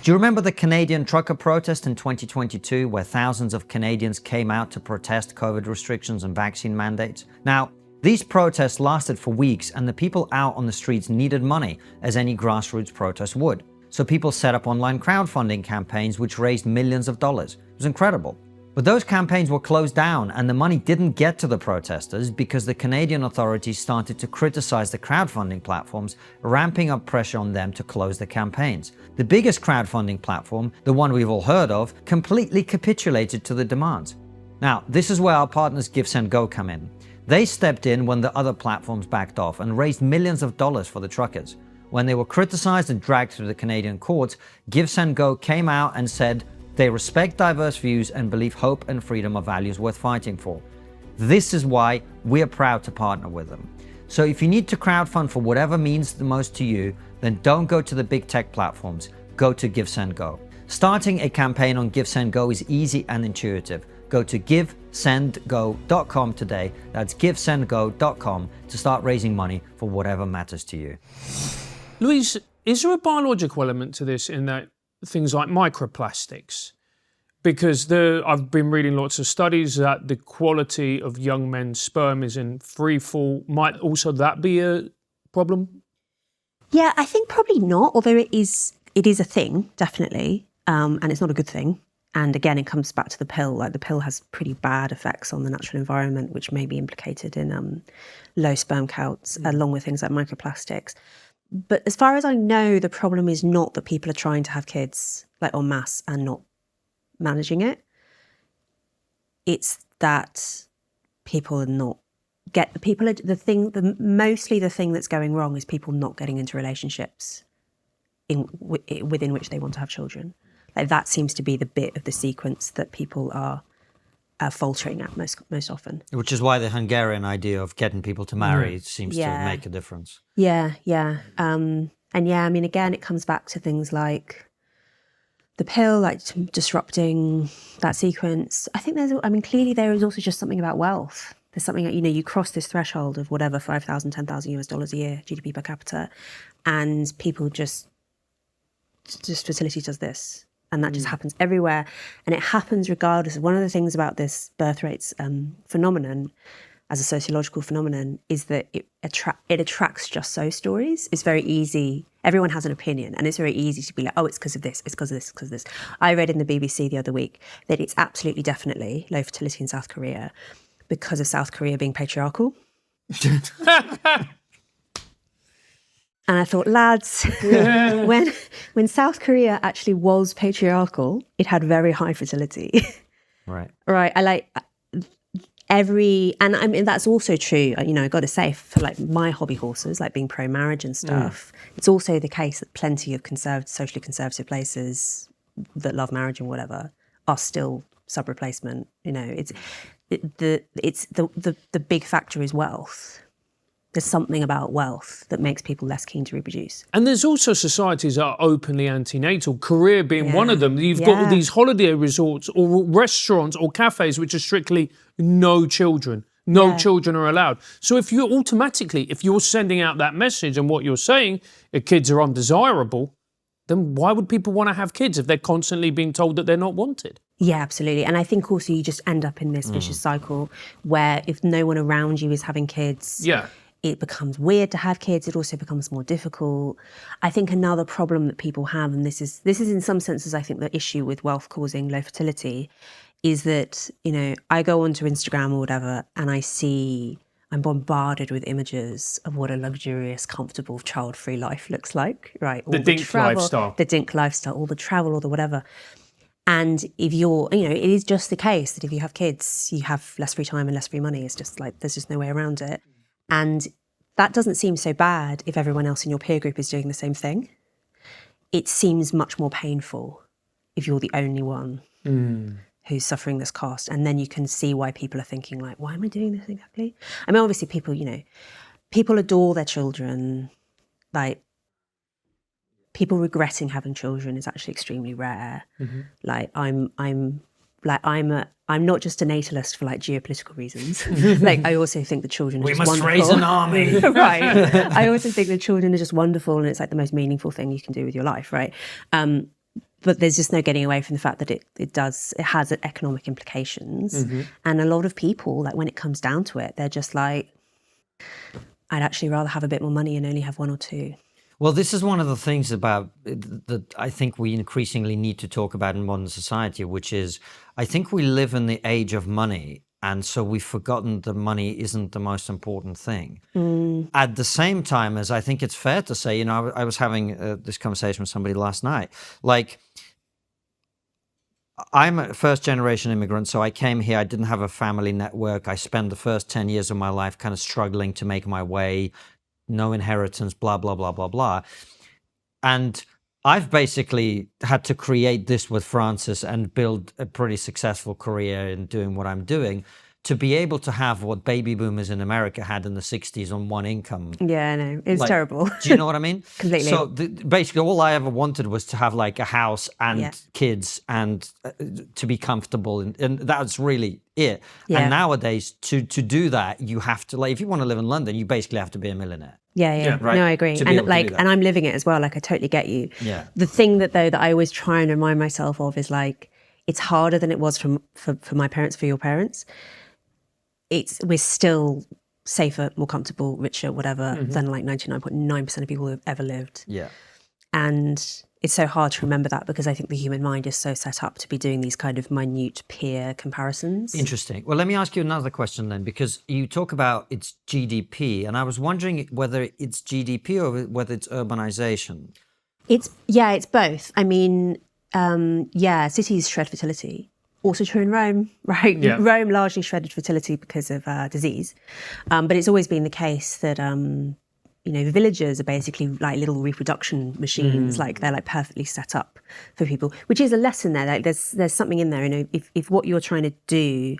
Do you remember the Canadian trucker protest in 2022 where thousands of Canadians came out to protest COVID restrictions and vaccine mandates? Now, these protests lasted for weeks and the people out on the streets needed money, as any grassroots protest would. So people set up online crowdfunding campaigns which raised millions of dollars. It was incredible. But those campaigns were closed down and the money didn't get to the protesters because the Canadian authorities started to criticize the crowdfunding platforms, ramping up pressure on them to close the campaigns. The biggest crowdfunding platform, the one we've all heard of, completely capitulated to the demands. Now, this is where our partners GiveSendGo come in. They stepped in when the other platforms backed off and raised millions of dollars for the truckers. When they were criticized and dragged through the Canadian courts, GiveSendGo came out and said, they respect diverse views and believe hope and freedom are values worth fighting for. This is why we're proud to partner with them. So if you need to crowdfund for whatever means the most to you, then don't go to the big tech platforms, go to GiveSendGo. Starting a campaign on GiveSendGo is easy and intuitive. Go to GiveSendGo.com today, that's GiveSendGo.com, to start raising money for whatever matters to you. Louise, is there a biological element to this in that things like microplastics? Because I've been reading lots of studies that the quality of young men's sperm is in free fall. Might also that be a problem? Yeah, I think probably not, although it is a thing, definitely, and it's not a good thing. And again, it comes back to the pill. Like the pill has pretty bad effects on the natural environment, which may be implicated in low sperm counts, along with things like microplastics. But as far as I know, the problem is not that people are trying to have kids like en masse and not managing it. It's that people are not mostly the thing that's going wrong is people not getting into relationships within which they want to have children. Like that seems to be the bit of the sequence that people are faltering at most often. Which is why the Hungarian idea of getting people to marry seems to make a difference. Yeah. And yeah, I mean, again, it comes back to things like the pill, like disrupting that sequence. I think clearly there is also just something about wealth. There's something that, you cross this threshold of whatever, $5,000, $10,000 a year, GDP per capita, and people just fertility does this. And that just happens everywhere. And it happens regardless. One of the things about this birth rates phenomenon, as a sociological phenomenon, is that it attracts just so stories. It's very easy. Everyone has an opinion, and it's very easy to be like, oh, it's because of this, it's because of this, because of this. I read in the BBC the other week that it's absolutely definitely low fertility in South Korea because of South Korea being patriarchal. And I thought, lads, when South Korea actually was patriarchal, it had very high fertility. Right. Right. And I mean, that's also true, you know, I got to say, for like my hobby horses, like being pro-marriage and stuff, it's also the case that plenty of socially conservative places that love marriage and whatever are still sub-replacement. You know, the big factor is wealth. There's something about wealth that makes people less keen to reproduce. And there's also societies that are openly antenatal, Korea being one of them. You've got all these holiday resorts or restaurants or cafes which are strictly no children. No children are allowed. So if you're sending out that message and what you're saying, kids are undesirable, then why would people want to have kids if they're constantly being told that they're not wanted? Yeah, absolutely. And I think also you just end up in this vicious cycle where if no one around you is having kids, it becomes weird to have kids. It also becomes more difficult. I think another problem that people have, and this is in some senses, I think, the issue with wealth causing low fertility, is that, you know, I go onto Instagram or whatever and I'm bombarded with images of what a luxurious, comfortable, child-free life looks like, right? The dink lifestyle. The dink lifestyle, all the travel, all the whatever. And if you're, you know, it is just the case that if you have kids, you have less free time and less free money. It's just like, there's just no way around it. And that doesn't seem so bad if everyone else in your peer group is doing the same thing. It seems much more painful if you're the only one who's suffering this cost. And then you can see why people are thinking like, why am I doing this exactly? I mean, obviously people, you know, people adore their children. Like, people regretting having children is actually extremely rare. Like, I'm not just a natalist for like geopolitical reasons. Like, I also think the children are just wonderful. We must raise an army. Right. I also think the children are just wonderful, and it's like the most meaningful thing you can do with your life, right? But there's just no getting away from the fact that it has economic implications. And a lot of people, like when it comes down to it, they're just like, I'd actually rather have a bit more money and only have one or two. Well, this is one of the things about that I think we increasingly need to talk about in modern society, which is I think we live in the age of money. And so we've forgotten that money isn't the most important thing. At the same time, as I think it's fair to say, you know, I was having this conversation with somebody last night. Like, I'm a first-generation immigrant, so I came here. I didn't have a family network. I spent the first 10 years of my life kind of struggling to make my way, no inheritance, blah, blah, blah, blah, blah. And I've basically had to create this with Francis and build a pretty successful career in doing what I'm doing to be able to have what baby boomers in America had in the 60s on one income. Yeah, I know. It's terrible. Do you know what I mean? Completely. So basically all I ever wanted was to have like a house and kids and to be comfortable. And that's really it. Yeah. And nowadays to do that, you have to, like, if you want to live in London, you basically have to be a millionaire. Yeah. Right? No, I agree. And like, and I'm living it as well. Like, I totally get you. Yeah. The thing that I always try and remind myself of is like, it's harder than it was for my parents, for your parents. We're still safer, more comfortable, richer, whatever, than like 99.9% of people who have ever lived. Yeah. And it's so hard to remember that because I think the human mind is so set up to be doing these kind of minute peer comparisons. Interesting. Well, let me ask you another question then, because you talk about its GDP, and I was wondering whether it's GDP or whether it's urbanization. It's both. I mean, cities shred fertility. Also true in Rome, right? Yeah. Rome largely shredded fertility because of disease. But it's always been the case that, villages are basically like little reproduction machines. Like, they're like perfectly set up for people, which is a lesson there. Like, there's something in there. You know, if what you're trying to do,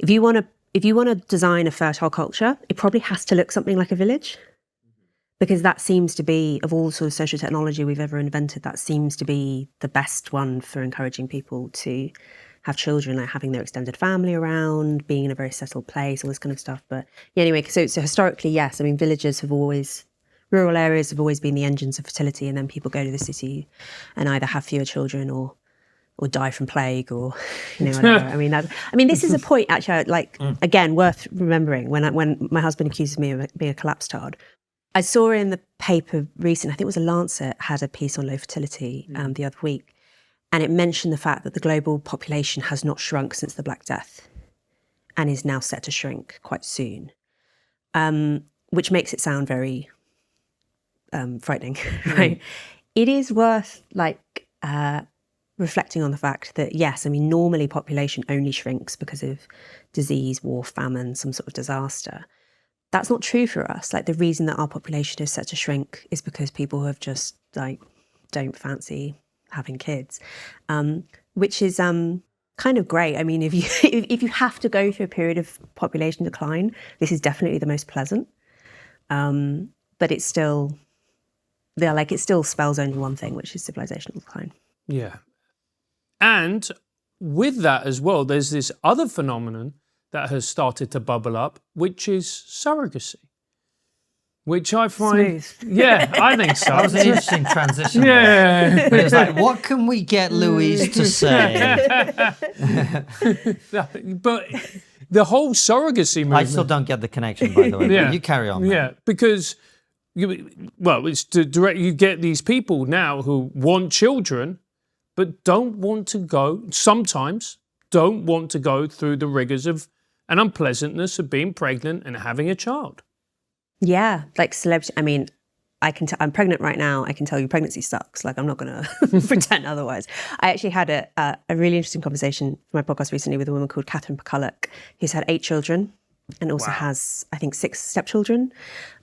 if you want to design a fertile culture, it probably has to look something like a village. Because that seems to be, of all sort of social technology we've ever invented, that seems to be the best one for encouraging people to have children, like having their extended family around, being in a very settled place, all this kind of stuff. But yeah, anyway, so historically, yes, I mean, villages have always rural areas have always been the engines of fertility, and then people go to the city and either have fewer children or die from plague or, whatever. I mean, this is a point actually, again, worth remembering. When my husband accuses me of being a collapsed-tard, I saw in the paper recently, I think it was a Lancet, had a piece on low fertility the other week, and it mentioned the fact that the global population has not shrunk since the Black Death and is now set to shrink quite soon, which makes it sound very frightening, right? It is worth reflecting on the fact that, yes, I mean, normally population only shrinks because of disease, war, famine, some sort of disaster. That's not true for us. Like, the reason that our population is set to shrink is because people have just don't fancy having kids, which is kind of great. I mean, if you have to go through a period of population decline, this is definitely the most pleasant. But it's still, it still spells only one thing, which is civilizational decline. Yeah. And with that as well, there's this other phenomenon that has started to bubble up, which is surrogacy, which I find... Smooth. Yeah, I think so. That was an interesting transition. Yeah. But it's like, what can we get Louise to say? But the whole surrogacy movement... I still don't get the connection, by the way. Yeah. But you carry on. Man. Yeah, because, it's to direct, you get these people now who want children, but sometimes don't want to go through the rigors of and unpleasantness of being pregnant and having a child. Yeah, like celebrity. I mean, I'm pregnant right now. I can tell you pregnancy sucks. Like, I'm not going to pretend otherwise. I actually had a really interesting conversation for my podcast recently with a woman called Catherine McCulloch, who's had 8 children and also has, I think, 6 stepchildren.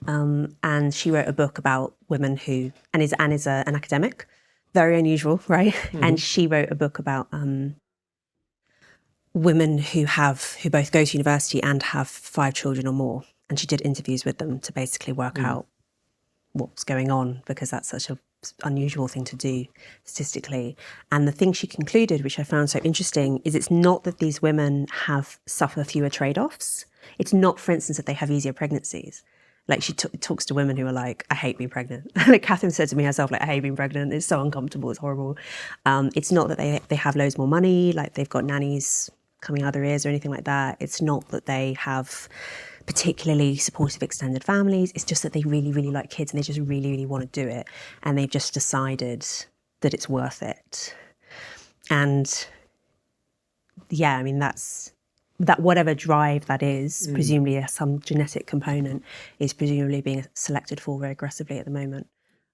And she wrote a book about women who, and is an academic. Very unusual, right? Mm-hmm. And she wrote a book about women who both go to university and have 5 children or more. And she did interviews with them to basically work out what's going on, because that's such an unusual thing to do statistically. And the thing she concluded, which I found so interesting, is it's not that these women suffer fewer trade-offs. It's not, for instance, that they have easier pregnancies. Like, she talks to women who are like, I hate being pregnant. Like Catherine said to me herself, like, I hate being pregnant. It's so uncomfortable. It's horrible. It's not that they have loads more money, like they've got nannies coming out of their ears or anything like that. It's not that they have particularly supportive extended families. It's just that they really, really like kids and they just really, really want to do it. And they've just decided that it's worth it. And yeah, I mean, that whatever drive that is, presumably some genetic component, is presumably being selected for very aggressively at the moment.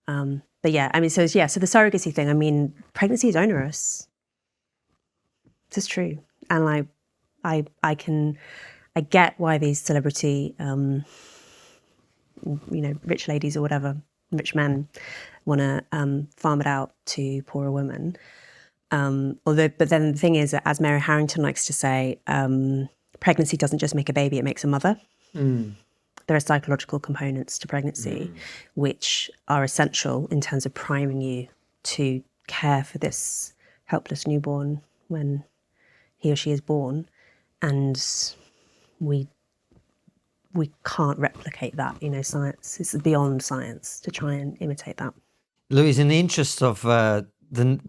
But yeah, I mean, so the surrogacy thing, I mean, pregnancy is onerous. This is true. And I get why these celebrity, rich ladies or whatever, rich men want to farm it out to poorer women. But then the thing is that, as Mary Harrington likes to say, pregnancy doesn't just make a baby, it makes a mother. There are psychological components to pregnancy which are essential in terms of priming you to care for this helpless newborn when he or she is born. And we can't replicate that, science. It's beyond science to try and imitate that. Louise, in the interest of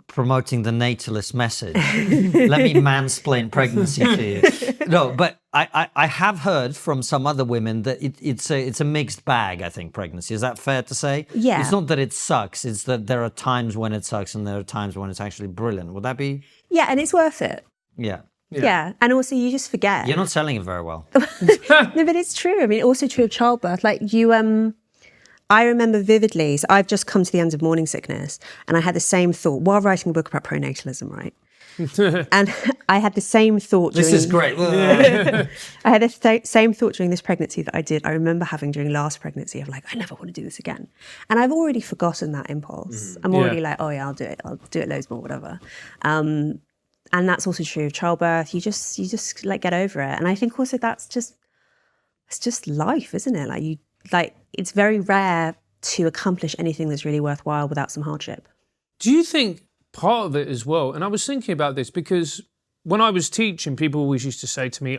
promoting the natalist message, let me mansplain pregnancy to you. No, but I have heard from some other women that it's a mixed bag, I think, pregnancy. Is that fair to say? Yeah. It's not that it sucks, it's that there are times when it sucks and there are times when it's actually brilliant. Would that be? Yeah, and it's worth it. Yeah. Yeah, and also you just forget. You're not selling it very well. No, but it's true. I mean, also true of childbirth. Like I remember vividly, so I've just come to the end of morning sickness, and I had the same thought while writing a book about pronatalism, right? And I had the same thought This is great. I had the same thought during this pregnancy that I remember having during last pregnancy of like, I never want to do this again. And I've already forgotten that impulse. I'm already like, oh yeah, I'll do it. I'll do it loads more, whatever. And that's also true of childbirth. You just like get over it. And I think also it's just life, isn't it? It's very rare to accomplish anything that's really worthwhile without some hardship. Do you think part of it as well, and I was thinking about this because when I was teaching, people always used to say to me,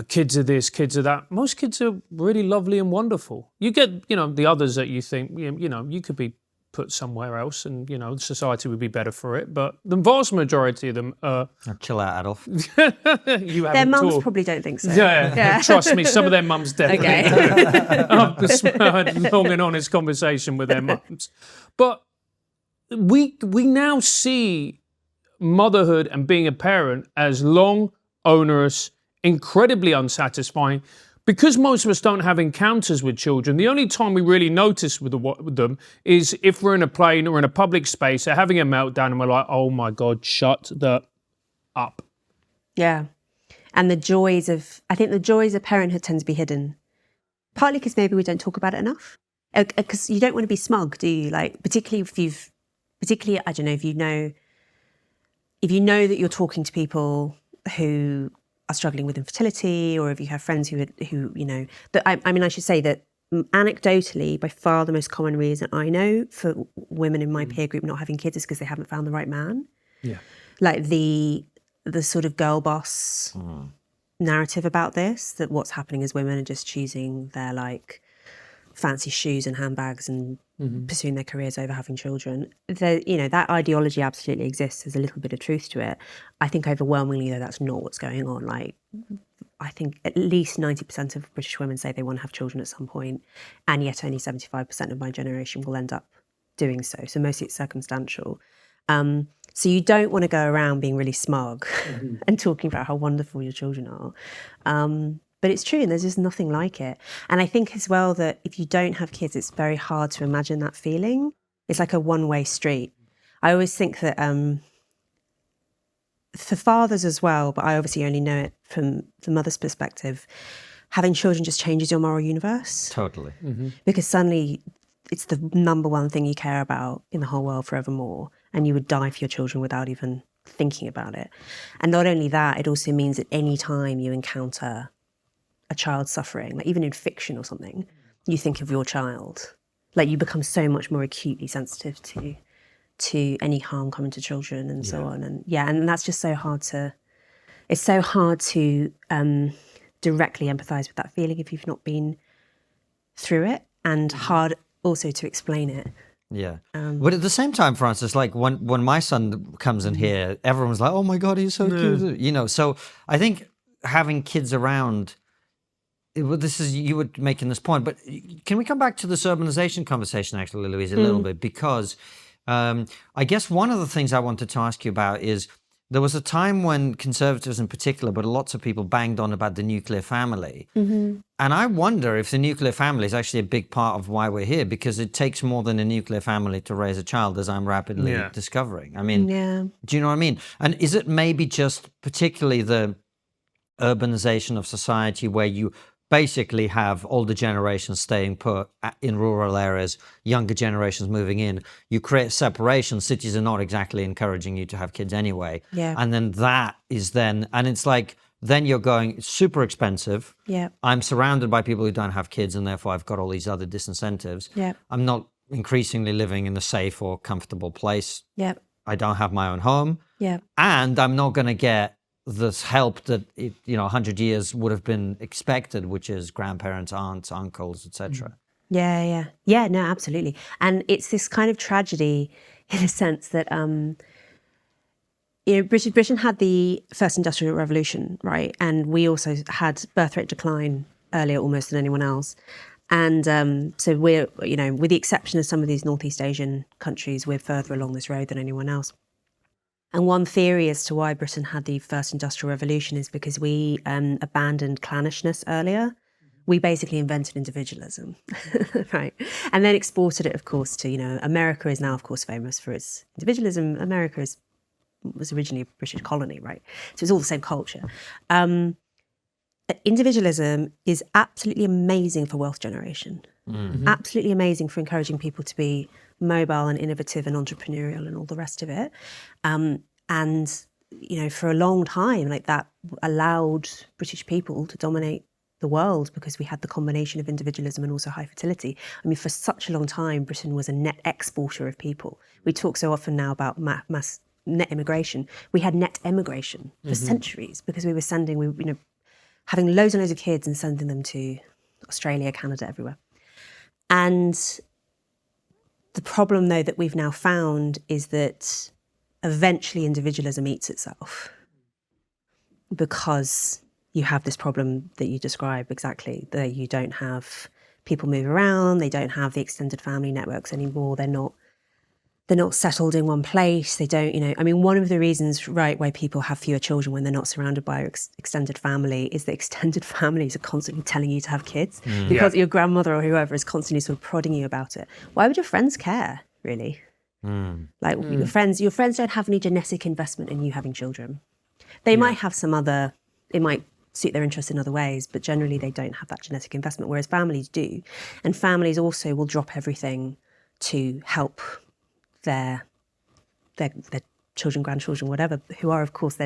kids are this, kids are that. Most kids are really lovely and wonderful. You get, the others that you think, you could be put somewhere else and, society would be better for it. But the vast majority of them are... Chill out, Adolf. You Their haven't mums talked. probably don't think so. Yeah. Trust me, some of their mums definitely do. I've had a long and honest conversation with their mums. But we now see motherhood and being a parent as long, onerous, incredibly unsatisfying. Because most of us don't have encounters with children, the only time we really notice with them is if we're in a plane or in a public space, they're having a meltdown and we're like, oh my God, shut the up. Yeah. And I think the joys of parenthood tend to be hidden. Partly because maybe we don't talk about it enough. Because you don't want to be smug, do you? Like, particularly, I don't know, if you know that you're talking to people who are struggling with infertility, or if you have friends who I should say that anecdotally, by far the most common reason I know for women in my peer group not having kids is because they haven't found the right man. Yeah. Like the sort of girl boss narrative about this, that what's happening is women are just choosing their like fancy shoes and handbags and pursuing their careers over having children. That ideology absolutely exists. There's a little bit of truth to it. I think overwhelmingly, though, that's not what's going on. Like, I think at least 90% of British women say they want to have children at some point, and yet only 75% of my generation will end up doing so. So mostly it's circumstantial. So you don't want to go around being really smug and talking about how wonderful your children are. But it's true, and there's just nothing like it. And I think as well that if you don't have kids, it's very hard to imagine that feeling. It's like a one-way street. I always think that for fathers as well, but I obviously only know it from the mother's perspective, having children just changes your moral universe. Totally. Because suddenly it's the number one thing you care about in the whole world forevermore, and you would die for your children without even thinking about it. And not only that, it also means that any time you encounter a child suffering, like even in fiction or something, you think of your child. Like you become so much more acutely sensitive to any harm coming to children and so on. And that's just so hard to, it's so hard to directly empathize with that feeling if you've not been through it, and hard also to explain it. Yeah. But at the same time, Francis, like when my son comes in here, everyone's like, oh my God, he's so cute. So I think having kids around, you were making this point, but can we come back to this urbanization conversation actually, Louise, a little bit? Because I guess one of the things I wanted to ask you about is there was a time when conservatives in particular, but lots of people banged on about the nuclear family. And I wonder if the nuclear family is actually a big part of why we're here, because it takes more than a nuclear family to raise a child, as I'm rapidly discovering. I mean, do you know what I mean? And is it maybe just particularly the urbanization of society where you basically have older generations staying put in rural areas, younger generations moving in, you create separation. Cities are not exactly encouraging you to have kids anyway. And then that is and it's like, then you're going, it's super expensive. I'm surrounded by people who don't have kids, and therefore I've got all these other disincentives. I'm not increasingly living in a safe or comfortable place. I don't have my own home. And I'm not going to get this help that 100 years would have been expected, which is grandparents, aunts, uncles, etc. No, absolutely. And it's this kind of tragedy in a sense that Britain had the first industrial revolution, right? And we also had birth rate decline earlier almost than anyone else. And so we're, with the exception of some of these Northeast Asian countries, we're further along this road than anyone else. And one theory as to why Britain had the first industrial revolution is because we abandoned clannishness earlier. We basically invented individualism, right? And then exported it, of course, to, America is now, of course, famous for its individualism. America was originally a British colony, right? So it's all the same culture. Individualism is absolutely amazing for wealth generation. Absolutely amazing for encouraging people to be mobile and innovative and entrepreneurial and all the rest of it. And, for a long time, like that allowed British people to dominate the world because we had the combination of individualism and also high fertility. I mean, for such a long time, Britain was a net exporter of people. We talk so often now about mass net immigration. We had net emigration for centuries because we were sending, having loads and loads of kids and sending them to Australia, Canada, everywhere. And the problem, though, that we've now found is that eventually individualism eats itself, because you have this problem that you describe exactly, that you don't have people move around, they don't have the extended family networks anymore, they're not settled in one place, they don't, I mean, one of the reasons, right, why people have fewer children when they're not surrounded by extended family is that extended families are constantly telling you to have kids, because your grandmother or whoever is constantly sort of prodding you about it. Why would your friends care, really? Your friends don't have any genetic investment in you having children. They might have some other, it might suit their interests in other ways, but generally they don't have that genetic investment, whereas families do. And families also will drop everything to help their children, grandchildren, whatever, who are, of course,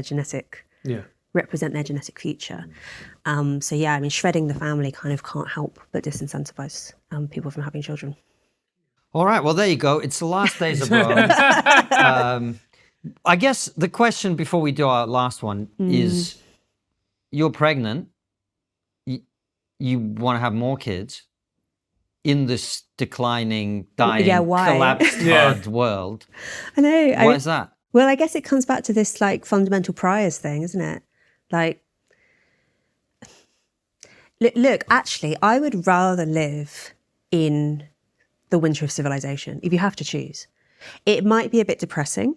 represent their genetic future. So yeah, I mean, shredding the family kind of can't help but disincentivize people from having children. All right, well, there you go. It's the last days of Rome. I guess the question before we do our last one is, you're pregnant, you want to have more kids in this declining, dying, collapsed hard world. I know. Why is that? Well, I guess it comes back to this like fundamental priors thing, isn't it? Like, look, actually, I would rather live in the winter of civilization, if you have to choose. It might be a bit depressing.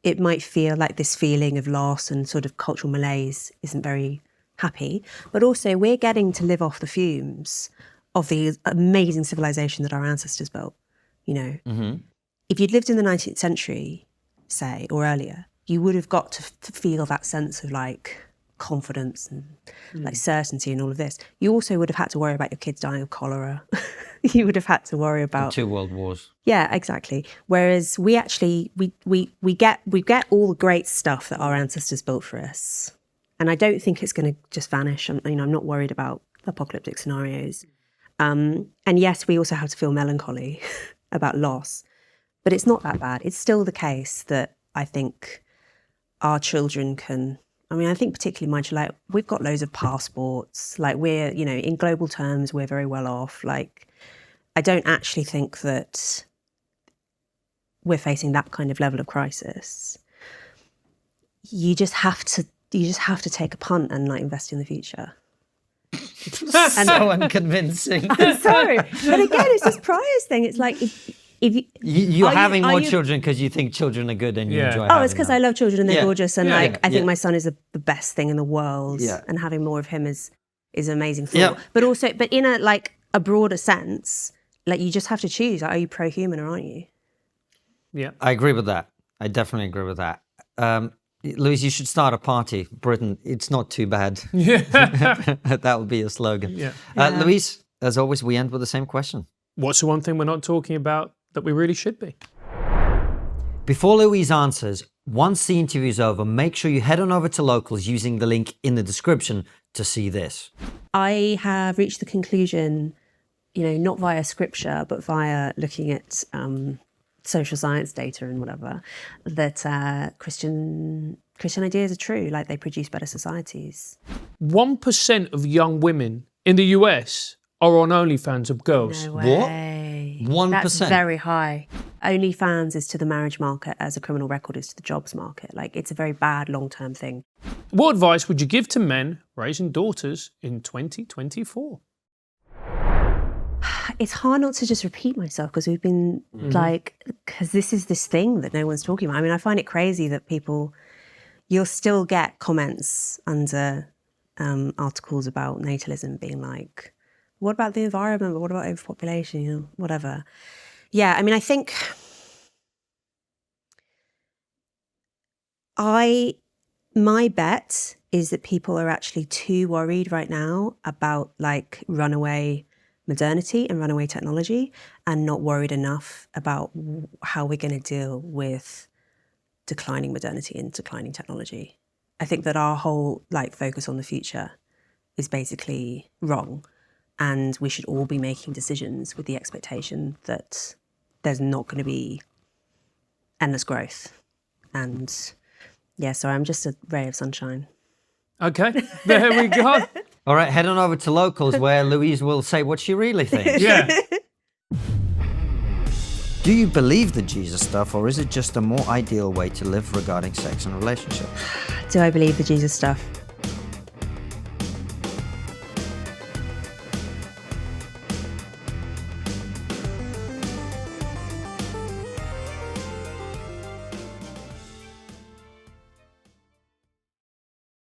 It might feel like this feeling of loss and sort of cultural malaise isn't very happy, but also we're getting to live off the fumes of the amazing civilization that our ancestors built. If you'd lived in the 19th century, say, or earlier, you would have got to feel that sense of like confidence and like certainty and all of this. You also would have had to worry about your kids dying of cholera. You would have had to worry about 2 world wars. Yeah, exactly. Whereas we actually we get all the great stuff that our ancestors built for us, and I don't think it's going to just vanish. I'm not worried about apocalyptic scenarios. And yes, we also have to feel melancholy about loss, but it's not that bad. It's still the case that I think our children can. I mean, I think particularly my child, like, we've got loads of passports. Like, we're, in global terms, we're very well off. Like, I don't actually think that we're facing that kind of level of crisis. You just have to take a punt and like invest in the future. So unconvincing. I'm sorry, but again, it's this priors thing. It's like if you're having more children because you think children are good and you enjoy. Oh, it's because I love children and they're gorgeous, and I think my son is the best thing in the world. Yeah. And having more of him is an amazing thought. Yeah. But in a broader sense, like, you just have to choose. Are you pro-human or aren't you? Yeah, I agree with that. I definitely agree with that. Louise, you should start a party. Britain, it's not too bad. Yeah. That would be a slogan. Yeah. Louise, as always, we end with the same question. What's the one thing we're not talking about that we really should be? Before Louise answers, once the interview is over, make sure you head on over to Locals using the link in the description to see this. I have reached the conclusion, not via scripture, but via looking at social science data and whatever, that Christian ideas are true. Like, they produce better societies. 1% of young women in the US are on OnlyFans of girls. No way. What? 1%? That's very high. OnlyFans is to the marriage market as a criminal record is to the jobs market. Like, it's a very bad long-term thing. What advice would you give to men raising daughters in 2024? It's hard not to just repeat myself, because we've been because this is this thing that no one's talking about. I mean, I find it crazy that you'll still get comments under articles about natalism being like, what about the environment? But what about overpopulation? Whatever. Yeah, I mean, I think my bet is that people are actually too worried right now about like runaway modernity and runaway technology, and not worried enough about how we're going to deal with declining modernity and declining technology. I think that our whole focus on the future is basically wrong, and we should all be making decisions with the expectation that there's not going to be endless growth. And yeah, so I'm just a ray of sunshine. Okay, there we go. All right, head on over to Locals where Louise will say what she really thinks. Yeah. Do you believe the Jesus stuff, or is it just a more ideal way to live regarding sex and relationships? Do I believe the Jesus stuff?